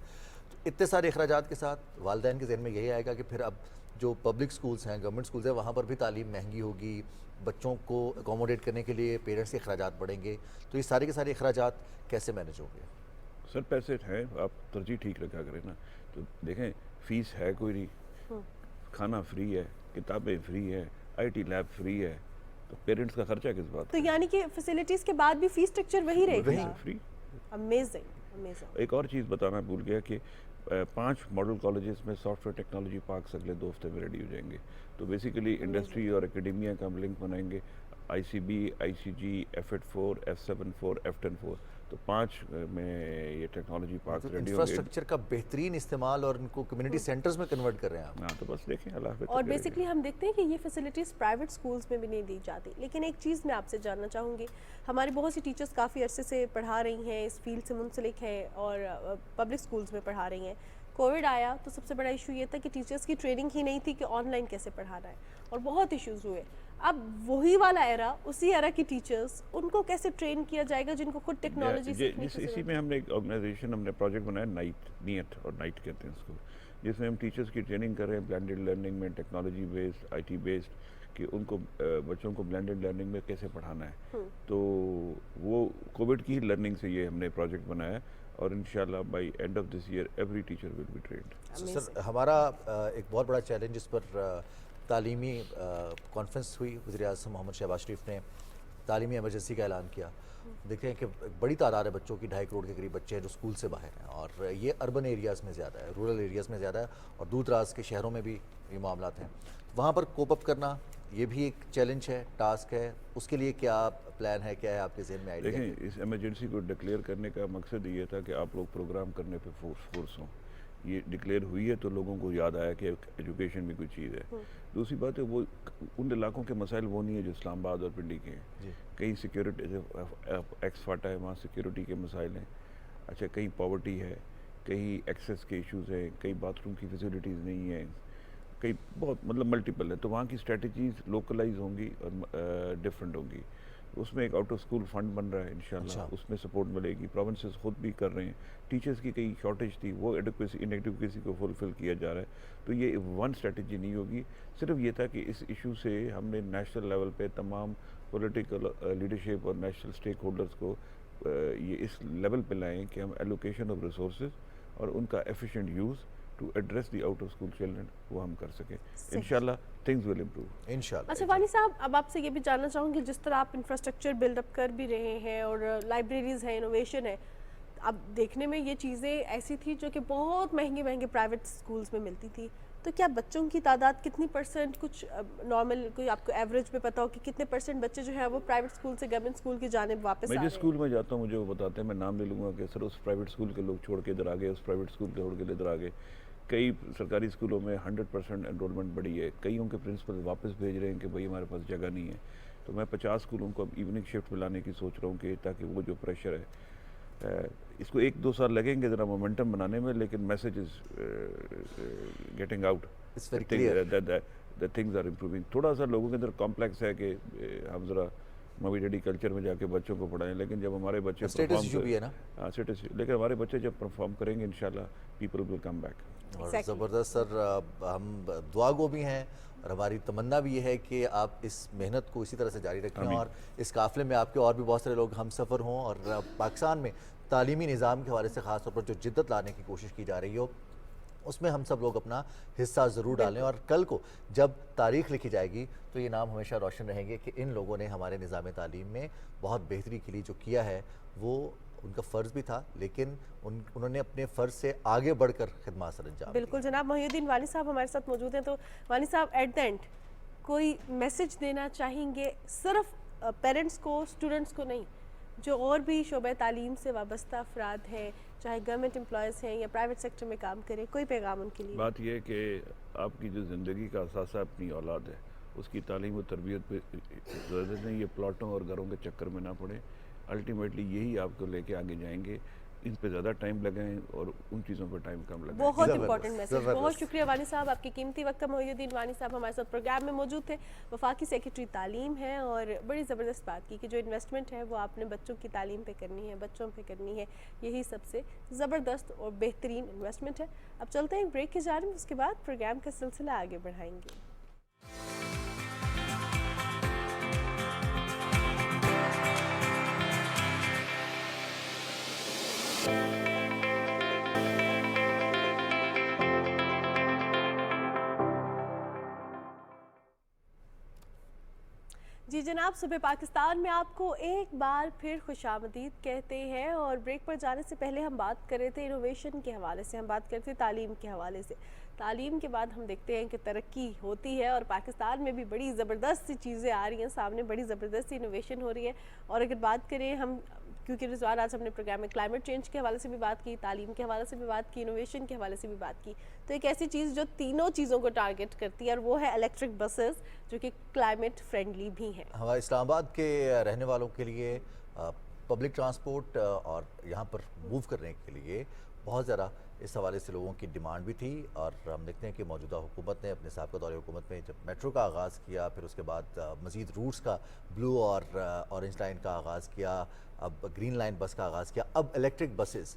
تو اتنے سارے اخراجات کے ساتھ والدین کے ذہن میں یہی آئے گا کہ پھر اب جو پبلک اسکولس ہیں, گورنمنٹ اسکولس ہیں, وہاں پر بھی تعلیم مہنگی ہوگی, بچوں کو اکوموڈیٹ کرنے کے لیے پیرنٹس کے اخراجات بڑھیں گے, تو یہ سارے کے سارے اخراجات کیسے مینیج ہوں گے؟ سر پیسے ہیں, آپ ترجیح ٹھیک رکھا کریں نا. تو دیکھیں فیس ہے کوئی نہیں, کھانا فری ہے, کتابیں فری ہے, آئی ٹی لیب فری ہے, تو پیرنٹس کا خرچہ کس بات؟ تو یعنی کہ فیسلٹیز کے بعد بھی فیس اسٹرکچر وہی رہے گا. فری. امیزنگ. ایک اور چیز بتانا بھول گیا کہ 5 ماڈل کالجز میں سافٹ ویئر ٹیکنالوجی پارکس اگلے 2 ہفتے میں ریڈی ہو جائیں گے. تو بیسیکلی انڈسٹری اور اکیڈیمیا کا ہم لنک بنائیں گے, آئی سی بی, آئی سی جی, F-8-4, F-7-4, F-10-4, تو 5 میں یہ ٹیکنالوجی پارکس ریڈی ہوں گے. انفراسٹرکچر کا بہترین استعمال اور ان کو کمیونٹی سینٹرز میں کنورٹ کر رہے ہیں آپ. ہاں تو بس دیکھیں اللہ حافظ. اور بیسکلی ہم دیکھتے ہیں کہ یہ فیسلٹیز پرائیویٹ سکولز میں بھی نہیں دی جاتی. لیکن ایک چیز میں آپ سے جاننا چاہوں گی, ہماری بہت سی ٹیچرز کافی عرصے سے پڑھا رہی ہیں, اس فیلڈ سے منسلک ہیں اور پبلک سکولز میں پڑھا رہی ہیں. کووڈ آیا تو سب سے بڑا ایشو یہ تھا کہ ٹیچرز کی ٹریننگ ہی نہیں تھی کہ آن لائن کیسے پڑھانا ہے, اور بہت ایشوز ہوئے. اب وہی والا ایرا, اسی ایرا کی ٹیچرز, ان کو کیسے ٹرین کیا جائے گا جن کو خود ٹیکنالوجی سیکھنے کی اسی میں ہم نے ایک آرگنائزیشن, ہم نے پروجیکٹ بنایا نیٹ اور نائٹ کہتے ہیں اس کو, جس میں ہم ٹیچرز کی ٹریننگ کر رہے ہیں بلینڈڈ لرننگ میں, technology based, I T based, کہ ان کو بچوں کو بلینڈڈ لرننگ میں کیسے پڑھانا ہے. تو وہ کووڈ کی لرننگ سے یہ ہم نے پروجیکٹ بنایا, اور انشاءاللہ by end of this year every teacher will be trained. Sir ہمارا ایک بہت بڑا چیلنج اس پر تعلیمی کانفرنس ہوئی, وزیر اعظم محمد شہباز شریف نے تعلیمی ایمرجنسی کا اعلان کیا. دیکھتے ہیں کہ بڑی تعداد ہے بچوں کی, 2.5 کروڑ کے قریب بچے ہیں جو اسکول سے باہر ہیں, اور یہ اربن ایریاز میں زیادہ ہے, رورل ایریاز میں زیادہ ہے, اور دور دراز کے شہروں میں بھی یہ معاملات ہیں. وہاں پر کوپ اپ کرنا یہ بھی ایک چیلنج ہے, ٹاسک ہے. اس کے لیے کیا پلان ہے, کیا ہے آپ کے ذہن میں آئیڈیا؟ دیکھیں اس ایمرجنسی کو ڈکلیئر کرنے کا مقصد یہ تھا کہ آپ لوگ پروگرام کرنے پہ فورس ہوں. یہ ڈکلیئر ہوئی ہے تو لوگوں کو یاد آیا کہ ایجوکیشن بھی کوئی چیز ہے. دوسری بات ہے وہ ان علاقوں کے مسائل وہ نہیں ہے جو اسلام آباد اور پنڈی کے ہیں. کہیں سیکیورٹی ایکس فاٹا ہے, وہاں سیکیورٹی کے مسائل ہیں. اچھا کہیں پاورٹی ہے, کہیں ایکسیس کے ایشوز ہیں, کہیں باتھ روم کی فیسلٹیز نہیں ہیں, کئی بہت مطلب ملٹیپل ہے. تو وہاں کی اسٹریٹجیز لوکلائز ہوں گی اور ڈفرینٹ ہوں گی. اس میں ایک آؤٹ آف اسکول فنڈ بن رہا ہے انشاءاللہ, اس میں سپورٹ ملے گی. پروونسز خود بھی کر رہے ہیں. ٹیچرز کی کئی شارٹیج تھی, وہ انیڈیکویسی کو فلفل کیا جا رہا ہے. تو یہ ون اسٹریٹجی نہیں ہوگی. صرف یہ تھا کہ اس ایشو سے ہم نے نیشنل لیول پہ تمام پولیٹیکل لیڈرشپ اور نیشنل اسٹیک ہولڈرز کو یہ اس لیول پہ لائیں کہ ہم ایلوکیشن آف ریسورسز اور ان کا efficient use to address the out of school children وہ ہم کر سکیں. انشاءاللہ تھنگز ول امپروو انشاءاللہ. اچھا والی صاحب, اب آپ سے یہ بھی جاننا چاہوں گی, جس طرح آپ انفراسٹرکچر بلڈ اپ کر بھی رہے ہیں اور لائبریریز ہیں, انوویشن ہے, اب دیکھنے میں یہ چیزیں ایسی تھی جو کہ بہت مہنگے پرائیویٹ اسکولز میں ملتی تھی, تو کیا بچوں کی تعداد کتنی پرسنٹ, کچھ نارمل کوئی آپ کو ایوریج میں پتا ہو کہ کتنے پرسنٹ بچے جو ہے وہ پرائیویٹ اسکول سے گورنمنٹ اسکول کی جانب واپس آ رہے ہیں؟ میں جس اسکول میں جاتا ہوں مجھے وہ بتاتے ہیں, میں نام لے لوں گا کہ سر اس پرائیویٹ اسکول کے لوگ چھوڑ کے ادھر آ گئے, اس پرائیویٹ اسکول کے چھوڑ کے ادھر آ گئے. کئی سرکاری اسکولوں میں 100% انرولمنٹ بڑھی ہے. کئیوں کے پرنسپل واپس بھیج رہے ہیں کہ بھائی ہمارے پاس جگہ نہیں ہے. تو میں 50 اسکولوں کو اب ایوننگ شفٹ میں لانے کی سوچ رہا ہوں کہ تاکہ وہ جو پریشر ہے, اس کو 1-2 سال لگیں گے ذرا مومنٹم بنانے میں, لیکن message is getting out, the things are improving. تھوڑا سا لوگوں کے اندر کمپلیکس ہے کہ ہم ذرا ممی ڈیڈی کلچر میں جا کے بچوں کو پڑھائیں, لیکن جب ہمارے بچے لیکن ہمارے بچے جب پرفارم کریں گے انشاءاللہ پیپل ول کم بیک. اور زبردست سر, ہم دعا گو بھی ہیں اور ہماری تمنا بھی یہ ہے کہ آپ اس محنت کو اسی طرح سے جاری رکھیں, اور اس قافلے میں آپ کے اور بھی بہت سارے لوگ ہم سفر ہوں, اور پاکستان میں تعلیمی نظام کے حوالے سے خاص طور پر جو جدت لانے کی کوشش کی جا رہی ہو اس میں ہم سب لوگ اپنا حصہ ضرور ڈالیں. اور کل کو جب تاریخ لکھی جائے گی تو یہ نام ہمیشہ روشن رہیں گے کہ ان لوگوں نے ہمارے نظام تعلیم میں بہت بہتری کے لیے جو کیا ہے وہ ان کا فرض بھی تھا, لیکن انہوں نے اپنے فرض سے آگے بڑھ کر خدمات سر انجام. بالکل جناب محی الدین والی صاحب ہمارے ساتھ موجود ہیں, تو والی صاحب ایٹ دا اینڈ کوئی میسج دینا چاہیں گے صرف پیرنٹس کو, اسٹوڈنٹس کو نہیں, جو اور بھی شعبہ تعلیم سے وابستہ افراد ہیں, چاہے گورنمنٹ امپلائز ہیں یا پرائیویٹ سیکٹر میں کام کریں, کوئی پیغام ان کے لیے؟ بات یہ ہے کہ آپ کی جو زندگی کا اثاثہ اپنی اولاد ہے, اس کی تعلیم و تربیت پہ زیادہ نہیں، یہ پلاٹوں اور گھروں کے چکر میں نہ پڑے. الٹیمیٹلی یہی آپ کو لے کے آگے جائیں گے. ان پہ زیادہ ٹائم لگائیں اور ان چیزوں پہ ٹائم کم لگائیں. بہت امپورٹنٹ میسج. بہت شکریہ وانی صاحب، آپ کے قیمتی وقت کا. محی الدین وانی صاحب ہمارے ساتھ پروگرام میں موجود تھے. وفاقی سیکرٹری تعلیم ہیں اور بڑی زبردست بات کی کہ جو انویسٹمنٹ ہے وہ آپ نے بچوں کی تعلیم پہ کرنی ہے، بچوں پہ کرنی ہے. یہی سب سے زبردست اور بہترین انویسٹمنٹ ہے. اب چلتے ہیں ایک بریک کی جانب، اس کے بعد پروگرام کا سلسلہ آگے بڑھائیں گے. جی جناب، صبح پاکستان میں آپ کو ایک بار پھر خوش آمدید کہتے ہیں. اور بریک پر جانے سے پہلے ہم بات کر رہے تھے انوویشن کے حوالے سے، ہم بات کرتے تعلیم کے حوالے سے. تعلیم کے بعد ہم دیکھتے ہیں کہ ترقی ہوتی ہے اور پاکستان میں بھی بڑی زبردست سی چیزیں آ رہی ہیں سامنے، بڑی زبردست سی انوویشن ہو رہی ہے. اور اگر بات کریں ہم، کیونکہ رضوان آج ہم نے پروگرام میں کلائمیٹ چینج کے حوالے سے بھی بات کی، تعلیم کے حوالے سے بھی بات کی، انوویشن کے حوالے سے بھی بات کی، تو ایک ایسی چیز جو تینوں چیزوں کو ٹارگٹ کرتی ہے اور وہ ہے الیکٹرک بسز، جو کہ کلائمیٹ فرینڈلی بھی ہیں. ہمارے اسلام آباد کے رہنے والوں کے لیے پبلک ٹرانسپورٹ اور یہاں پر موو کرنے کے لیے بہت زیادہ اس حوالے سے لوگوں کی ڈیمانڈ بھی تھی. اور ہم دیکھتے ہیں کہ موجودہ حکومت نے اپنے سابقہ دور حکومت میں جب میٹرو کا آغاز کیا، پھر اس کے بعد مزید روٹس کا، بلو اور اورنج لائن کا آغاز کیا، اب گرین لائن بس کا آغاز کیا، اب الیکٹرک بسز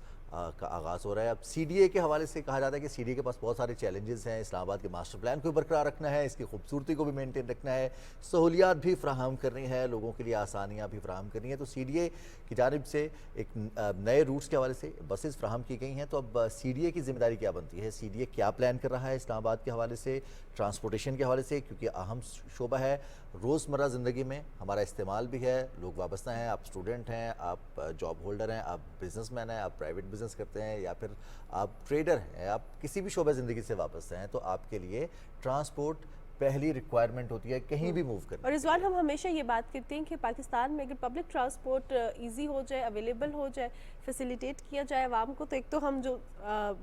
کا آغاز ہو رہا ہے. اب سی ڈی اے کے حوالے سے کہا جاتا ہے کہ سی ڈی اے کے پاس بہت سارے چیلنجز ہیں. اسلام آباد کے ماسٹر پلان کو بھی برقرار رکھنا ہے، اس کی خوبصورتی کو بھی مینٹین رکھنا ہے، سہولیات بھی فراہم کرنی ہے، لوگوں کے لیے آسانیاں بھی فراہم کرنی ہے. تو سی ڈی اے کی جانب سے ایک نئے روٹس کے حوالے سے بسز فراہم کی گئی ہیں. تو اب سی ڈی اے کی ذمہ داری کیا بنتی ہے؟ سی ڈی اے کیا پلان کر رہا ہے اسلام آباد کے حوالے سے، ٹرانسپورٹیشن کے حوالے سے، کیونکہ اہم شعبہ ہے روزمرہ زندگی میں ہمارا استعمال بھی ہے، لوگ وابستہ ہیں. آپ اسٹوڈنٹ ہیں، آپ جاب ہولڈر ہیں، آپ بزنس مین ہیں، آپ پرائیویٹ بزنس کرتے ہیں، یا پھر آپ ٹریڈر ہیں، آپ کسی بھی شعبہ زندگی سے وابستہ ہیں، تو آپ کے لیے ٹرانسپورٹ پہلی ریکوائرمنٹ ہوتی ہے کہیں بھی موو کرنا. اور رضوان، ہم ہمیشہ یہ بات کرتے ہیں کہ پاکستان میں اگر پبلک ٹرانسپورٹ ایزی ہو جائے، اویلیبل ہو جائے، فیسیلیٹیٹ کیا جائے عوام کو، تو ایک تو ہم جو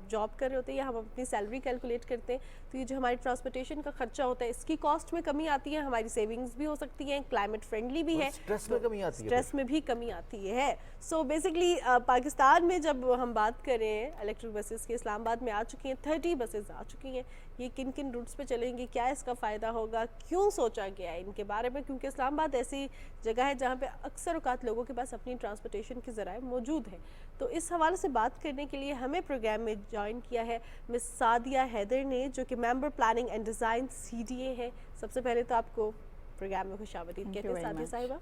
جاب کر رہے ہوتے ہیں یا ہم اپنی سیلری کیلکولیٹ کرتے ہیں، تو یہ جو ہماری ٹرانسپورٹیشن کا خرچہ ہوتا ہے اس کی کاسٹ میں کمی آتی ہے، ہماری سیونگز بھی ہو سکتی ہیں، کلائمیٹ فرینڈلی بھی ہے، اسٹریس میں کمی آتی ہے، اسٹریس میں بھی کمی آتی ہے. سو بیسکلی پاکستان میں جب ہم بات کریں الیکٹرک بسز کے، اسلام آباد میں آ چکی ہیں 30 بسز آ چکی ہیں. یہ کن کن روٹس پہ چلیں گی، کیا اس کا فائدہ ہوگا، کیوں سوچا گیا ہے ان کے بارے میں؟ کیونکہ اسلام آباد ایسی جگہ ہے جہاں پہ اکثر اوقات لوگوں کے پاس اپنی ٹرانسپورٹیشن کے ذرائع موجود ہیں. تو اس حوالے سے بات کرنے کے لیے ہمیں پروگرام میں جوائن کیا ہے مس سعدیہ حیدر نے، جو کہ member planning and design C D A ہے. سب سے پہلے تو آپ کو پروگرام میں خوش آمدید کہتے ہیں سعدیہ صاحبہ.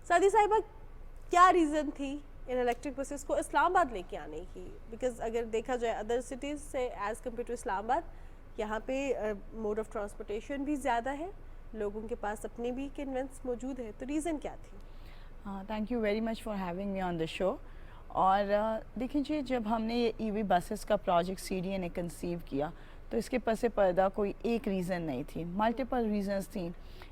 سعدیہ صاحبہ، کیا ریزن تھی ان الیکٹرک بسز کو اسلام آباد لے کے آنے کی؟ بیکاز اگر دیکھا جائے ادر سٹیز سے ایز کمپیئر ٹو اسلام آباد، یہاں پہ موڈ آف ٹرانسپورٹیشن بھی زیادہ ہے، لوگوں کے پاس اپنے بھی کنوینس موجود ہے، تو ریزن کیا تھی؟ Thank you very much for having me on the show. اور دیکھیں جی، جب ہم نے یہ ای وی بسز کا پروجیکٹ سی ڈی اے نے کنسیو کیا تو اس کے پس پردہ کوئی ایک ریزن نہیں تھی، ملٹیپل ریزنز تھیں.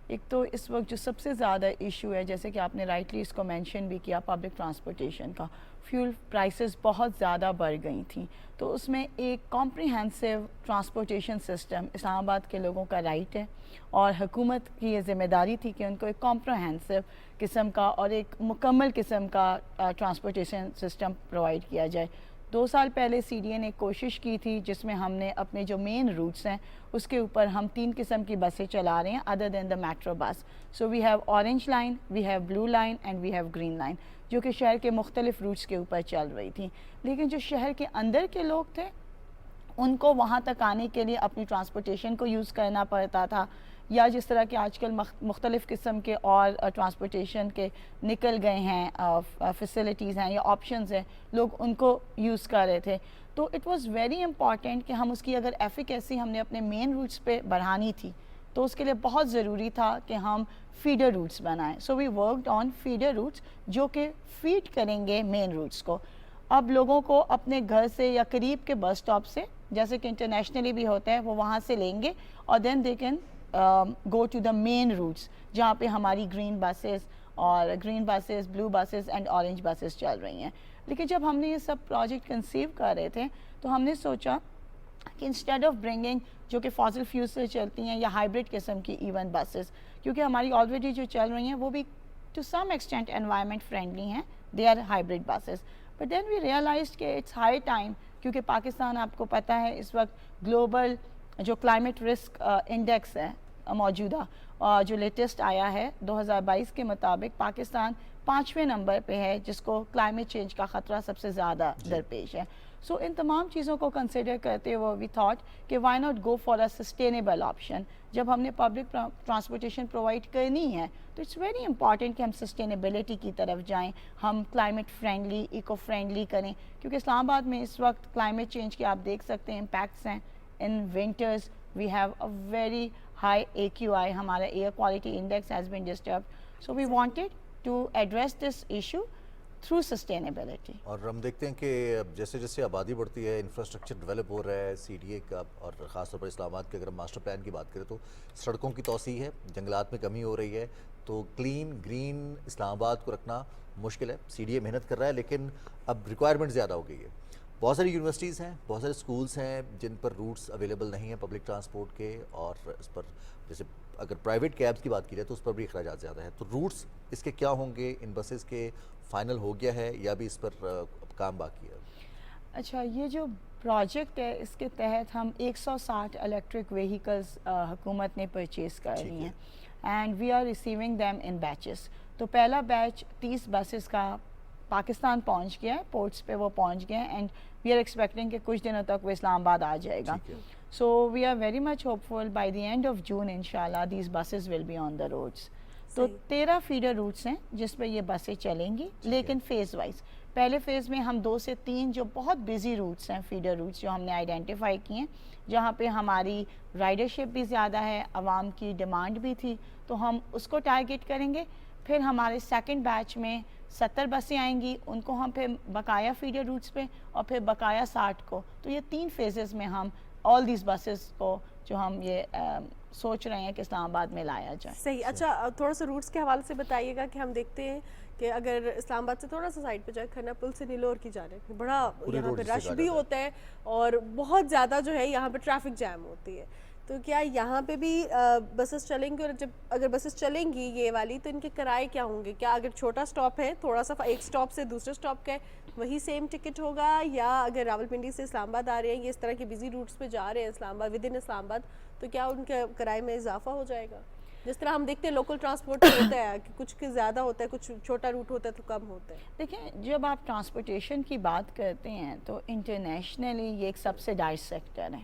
ایک تو اس وقت جو سب سے زیادہ ایشو ہے، جیسے کہ آپ نے رائٹلی اس کو مینشن بھی کیا، پبلک ٹرانسپورٹیشن کا، فیول پرائسز بہت زیادہ بڑھ گئی تھیں. تو اس میں ایک کمپریہنسو ٹرانسپورٹیشن سسٹم اسلام آباد کے لوگوں کا رائٹ ہے، اور حکومت کی یہ ذمہ داری تھی کہ ان کو ایک کمپریہنسو قسم کا اور ایک مکمل قسم کا ٹرانسپورٹیشن سسٹم پرووائڈ کیا جائے. 2 سال پہلے سی ڈی اے نے کوشش کی تھی جس میں ہم نے اپنے جو مین روٹس ہیں اس کے اوپر ہم 3 قسم کی بسیں چلا رہے ہیں other then the metro bus. So we have orange line, we have blue line and we have green line, جو کہ شہر کے مختلف روٹس کے اوپر چل رہی تھیں. لیکن جو شہر کے اندر کے لوگ تھے ان کو وہاں تک آنے کے لیے اپنی ٹرانسپورٹیشن کو یوز کرنا پڑتا تھا، یا جس طرح کہ آج کل مختلف قسم کے اور ٹرانسپورٹیشن کے نکل گئے ہیں، فیسلٹیز ہیں یا آپشنز ہیں، لوگ ان کو یوز کر رہے تھے. تو اٹ واز ویری امپورٹنٹ کہ ہم اس کی اگر ایفیکیسی ہم نے اپنے مین روٹس پہ بڑھانی تھی تو اس کے لیے بہت ضروری تھا کہ ہم فیڈر روٹس بنائیں. سو وی ورکڈ آن فیڈر روٹس جو کہ فیڈ کریں گے مین روٹس کو. اب لوگوں کو اپنے گھر سے یا قریب کے بس اسٹاپ سے، جیسے کہ انٹرنیشنلی بھی ہوتا ہے، وہ وہاں سے لیں گے اور then they can go to the main routes جہاں پہ ہماری green buses, blue buses and orange buses چل رہی ہیں. لیکن جب ہم نے یہ سب پروجیکٹ کنسیو کر رہے تھے تو ہم نے سوچا کہ انسٹیڈ آف برنگنگ جو کہ فاسل فیول سے چلتی ہیں یا ہائبرڈ قسم کی ایون بسز, کیونکہ ہماری آلریڈی جو چل رہی ہیں وہ بھی to some extent environment friendly ہیں, they are hybrid buses. But then we realized کہ اٹس ہائی ٹائم, کیونکہ پاکستان آپ کو پتہ ہے اس وقت گلوبل جو کلائمیٹ رسک انڈیکس ہے موجودہ جو لیٹسٹ آیا ہے 2022 کے مطابق, پاکستان 5ویں نمبر پہ ہے جس کو کلائمیٹ چینج کا خطرہ سب سے زیادہ درپیش ہے. سو ان تمام چیزوں کو کنسیڈر کرتے ہوئے وی تھاٹ کہ why not go for a sustainable option. جب ہم نے پبلک ٹرانسپورٹیشن پرووائڈ کرنی ہے تو اٹس ویری امپارٹنٹ کہ ہم سسٹینیبلٹی کی طرف جائیں, ہم کلائمیٹ فرینڈلی, ایکو فرینڈلی کریں, کیونکہ اسلام آباد میں اس وقت کلائمیٹ چینج کے آپ دیکھ سکتے ہیں امپیکٹس ہیں. In winters we have a very high AQI, ہمارا air quality index has been disturbed. So we wanted to address this issue through sustainability. اور ہم دیکھتے ہیں کہ جیسے جیسے آبادی بڑھتی ہے, انفراسٹرکچر ڈیولپ ہو رہا ہے, CDA کا, اور خاص طور پر اسلام آباد کے اگر ہم ماسٹر پلان کی بات کریں تو سڑکوں کی توسیع ہے, جنگلات میں کمی ہو رہی ہے, تو کلین گرین اسلام آباد کو رکھنا مشکل ہے. CDA محنت کر رہا ہے لیکن اب ریکوائرمنٹ زیادہ ہو گئی ہے. بہت ساری یونیورسٹیز ہیں, بہت سارے سکولز ہیں جن پر روٹس اویلیبل نہیں ہیں پبلک ٹرانسپورٹ کے, اور اس پر جیسے اگر پرائیویٹ کیبز کی بات کی جائے تو اس پر بھی اخراجات زیادہ ہیں. تو روٹس اس کے کیا ہوں گے, ان بسز کے فائنل ہو گیا ہے یا بھی اس پر کام باقی ہے؟ اچھا, یہ جو پروجیکٹ ہے اس کے تحت ہم 160 الیکٹرک ویہیکلز حکومت نے پرچیز کر لی ہیں, and we are receiving them in batches. تو پہلا بیچ 30 بسز کا پاکستان پہنچ گیا ہے, پورٹس پہ وہ پہنچ گئے ہیں, اینڈ وی آر ایکسپیکٹنگ کہ کچھ دنوں تک وہ اسلام آباد آ جائے گا. So we are very much hopeful by the end of June انشاءاللہ these buses will be on the roads. تو 13 فیڈر روٹس ہیں جس پہ یہ بسیں چلیں گی, لیکن فیز وائز. پہلے فیز میں ہم 2 سے 3 جو بہت بزی روٹس ہیں, فیڈر روٹس جو ہم نے آئیڈینٹیفائی کیے ہیں, جہاں پہ ہماری رائڈرشپ بھی زیادہ ہے, عوام کی ڈیمانڈ بھی تھی, تو ہم اس کو ٹارگیٹ کریں گے. پھر ہمارے سیکنڈ بیچ میں 70 بسیں آئیں گی, ان کو ہم پھر بقایا فیڈر روٹس پہ, اور پھر بقایا 60 کو. تو یہ 3 فیزز میں ہم آل دیز بسز کو جو ہم یہ سوچ رہے ہیں کہ اسلام آباد میں لایا جائے. صحیح. اچھا, تھوڑا سا روٹس کے حوالے سے بتائیے گا کہ ہم دیکھتے ہیں کہ اگر اسلام آباد سے تھوڑا سا سائڈ پہ جائے, کھنہ پل سے نیلور کی جانب بڑا یہاں پہ رش بھی ہوتا ہے اور بہت زیادہ جو ہے یہاں پہ ٹریفک جام ہوتی ہے, تو کیا یہاں پہ بھی بسز چلیں گی؟ اور جب اگر بسز چلیں گی یہ والی تو ان کے کرائے کیا ہوں گے؟ کیا اگر چھوٹا سٹاپ ہے, تھوڑا سا ایک سٹاپ سے دوسرے سٹاپ کا وہی سیم ٹکٹ ہوگا, یا اگر راولپنڈی سے اسلام آباد آ رہے ہیں, یہ اس طرح کے بزی روٹس پہ جا رہے ہیں اسلام آباد, ود ان اسلام آباد, تو کیا ان کے کرائے میں اضافہ ہو جائے گا؟ جس طرح ہم دیکھتے ہیں لوکل ٹرانسپورٹ ہوتا ہے کہ کچھ زیادہ ہوتا ہے, کچھ چھوٹا روٹ ہوتا ہے تو کم ہوتا ہے. دیکھیں, جب آپ ٹرانسپورٹیشن کی بات کرتے ہیں تو انٹرنیشنلی یہ ایک سبسیڈائز سیکٹر ہے.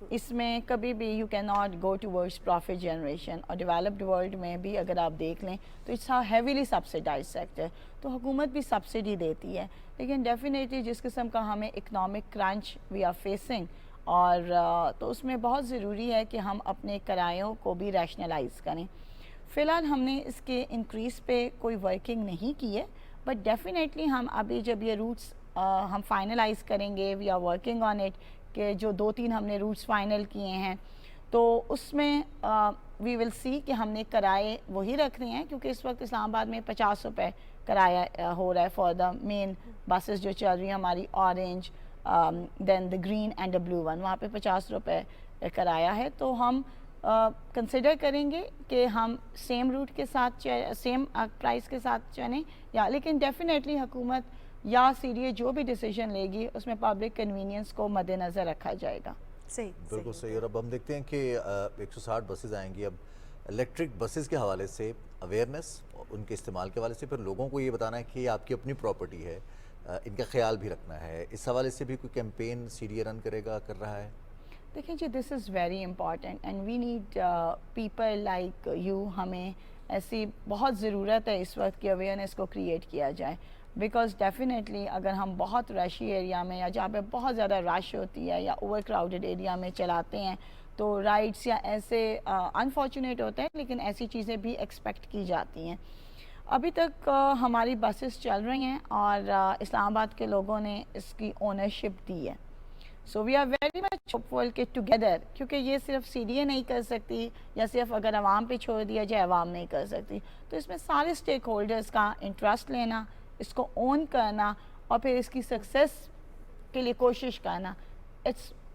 اس میں کبھی بھی you can not go towards profit generation, اور ڈیولپڈ ورلڈ میں بھی اگر آپ دیکھ لیں تو اٹس ہیویلی سبسیڈائز سیکٹر, تو حکومت بھی سبسڈی دیتی ہے. لیکن ڈیفینیٹلی جس قسم کا ہمیں economic crunch we are facing, اور تو اس میں بہت ضروری ہے کہ ہم اپنے کرایوں کو بھی ریشنلائز کریں. فی الحال ہم نے اس کے انکریز پہ کوئی ورکنگ نہیں کی ہے, بٹ ڈیفینیٹلی ہم ابھی جب یہ روٹس ہم فائنلائز کریں گے, we are working on it, کہ جو 2-3 ہم نے روٹس فائنل کیے ہیں تو اس میں وی ول سی کہ ہم نے کرائے وہی رکھنے ہیں, کیونکہ اس وقت اسلام آباد میں 50 روپے کرایہ ہو رہا ہے فار دا مین بسز جو چل رہی ہیں ہماری orange, then the green and the blue one, وہاں پہ 50 روپے کرایہ ہے. تو ہم کنسیڈر کریں گے کہ ہم سیم روٹ کے ساتھ سیم پرائس کے ساتھ چلیں, یا لیکن ڈیفینیٹلی حکومت یا CDA جو بھی ڈیسیجن لے گی اس میں پبلک کنوینئنس کو مد نظر رکھا جائے گا. صحیح, بالکل صحیح. اور اب ہم دیکھتے ہیں کہ 160 بسز آئیں گی. اب الیکٹرک بسز کے حوالے سے اویئرنیس, ان کے استعمال کے حوالے سے, پھر لوگوں کو یہ بتانا ہے کہ یہ آپ کی اپنی پراپرٹی ہے, ان کا خیال بھی رکھنا ہے, اس حوالے سے بھی کوئی کیمپین CDA رن کرے گا, کر رہا ہے؟ دیکھیں جی, this is very important and we need people like you. ہمیں ایسی بہت ضرورت ہے اس وقت کہ اویئرنیس کو کریٹ کیا جائے, بیکاز ڈیفینیٹلی اگر ہم بہت رشی ایریا میں, یا جہاں پہ بہت زیادہ رش ہوتی ہے, یا اوور کراؤڈڈ ایریا میں چلاتے ہیں تو رائڈس یا ایسے انفارچونیٹ ہوتا ہے, لیکن ایسی چیزیں بھی ایکسپیکٹ کی جاتی ہیں. ابھی تک ہماری بسز چل رہی ہیں اور اسلام آباد کے لوگوں نے اس کی اونرشپ دی ہے. So we are very much hopeful کہ ٹوگیدر, کیونکہ یہ صرف CDA نہیں کر سکتی, یا صرف اگر عوام پہ چھوڑ دیا جائے عوام نہیں کر سکتی, تو اس میں سارے اسٹیک ہولڈرز کا انٹرسٹ لینا, اس کو اون کرنا, اور پھر اس کی سکسیس کے لیے کوشش کرنا, it's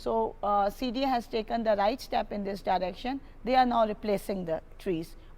CDA has taken the right step in this direction. They are now replacing the trees,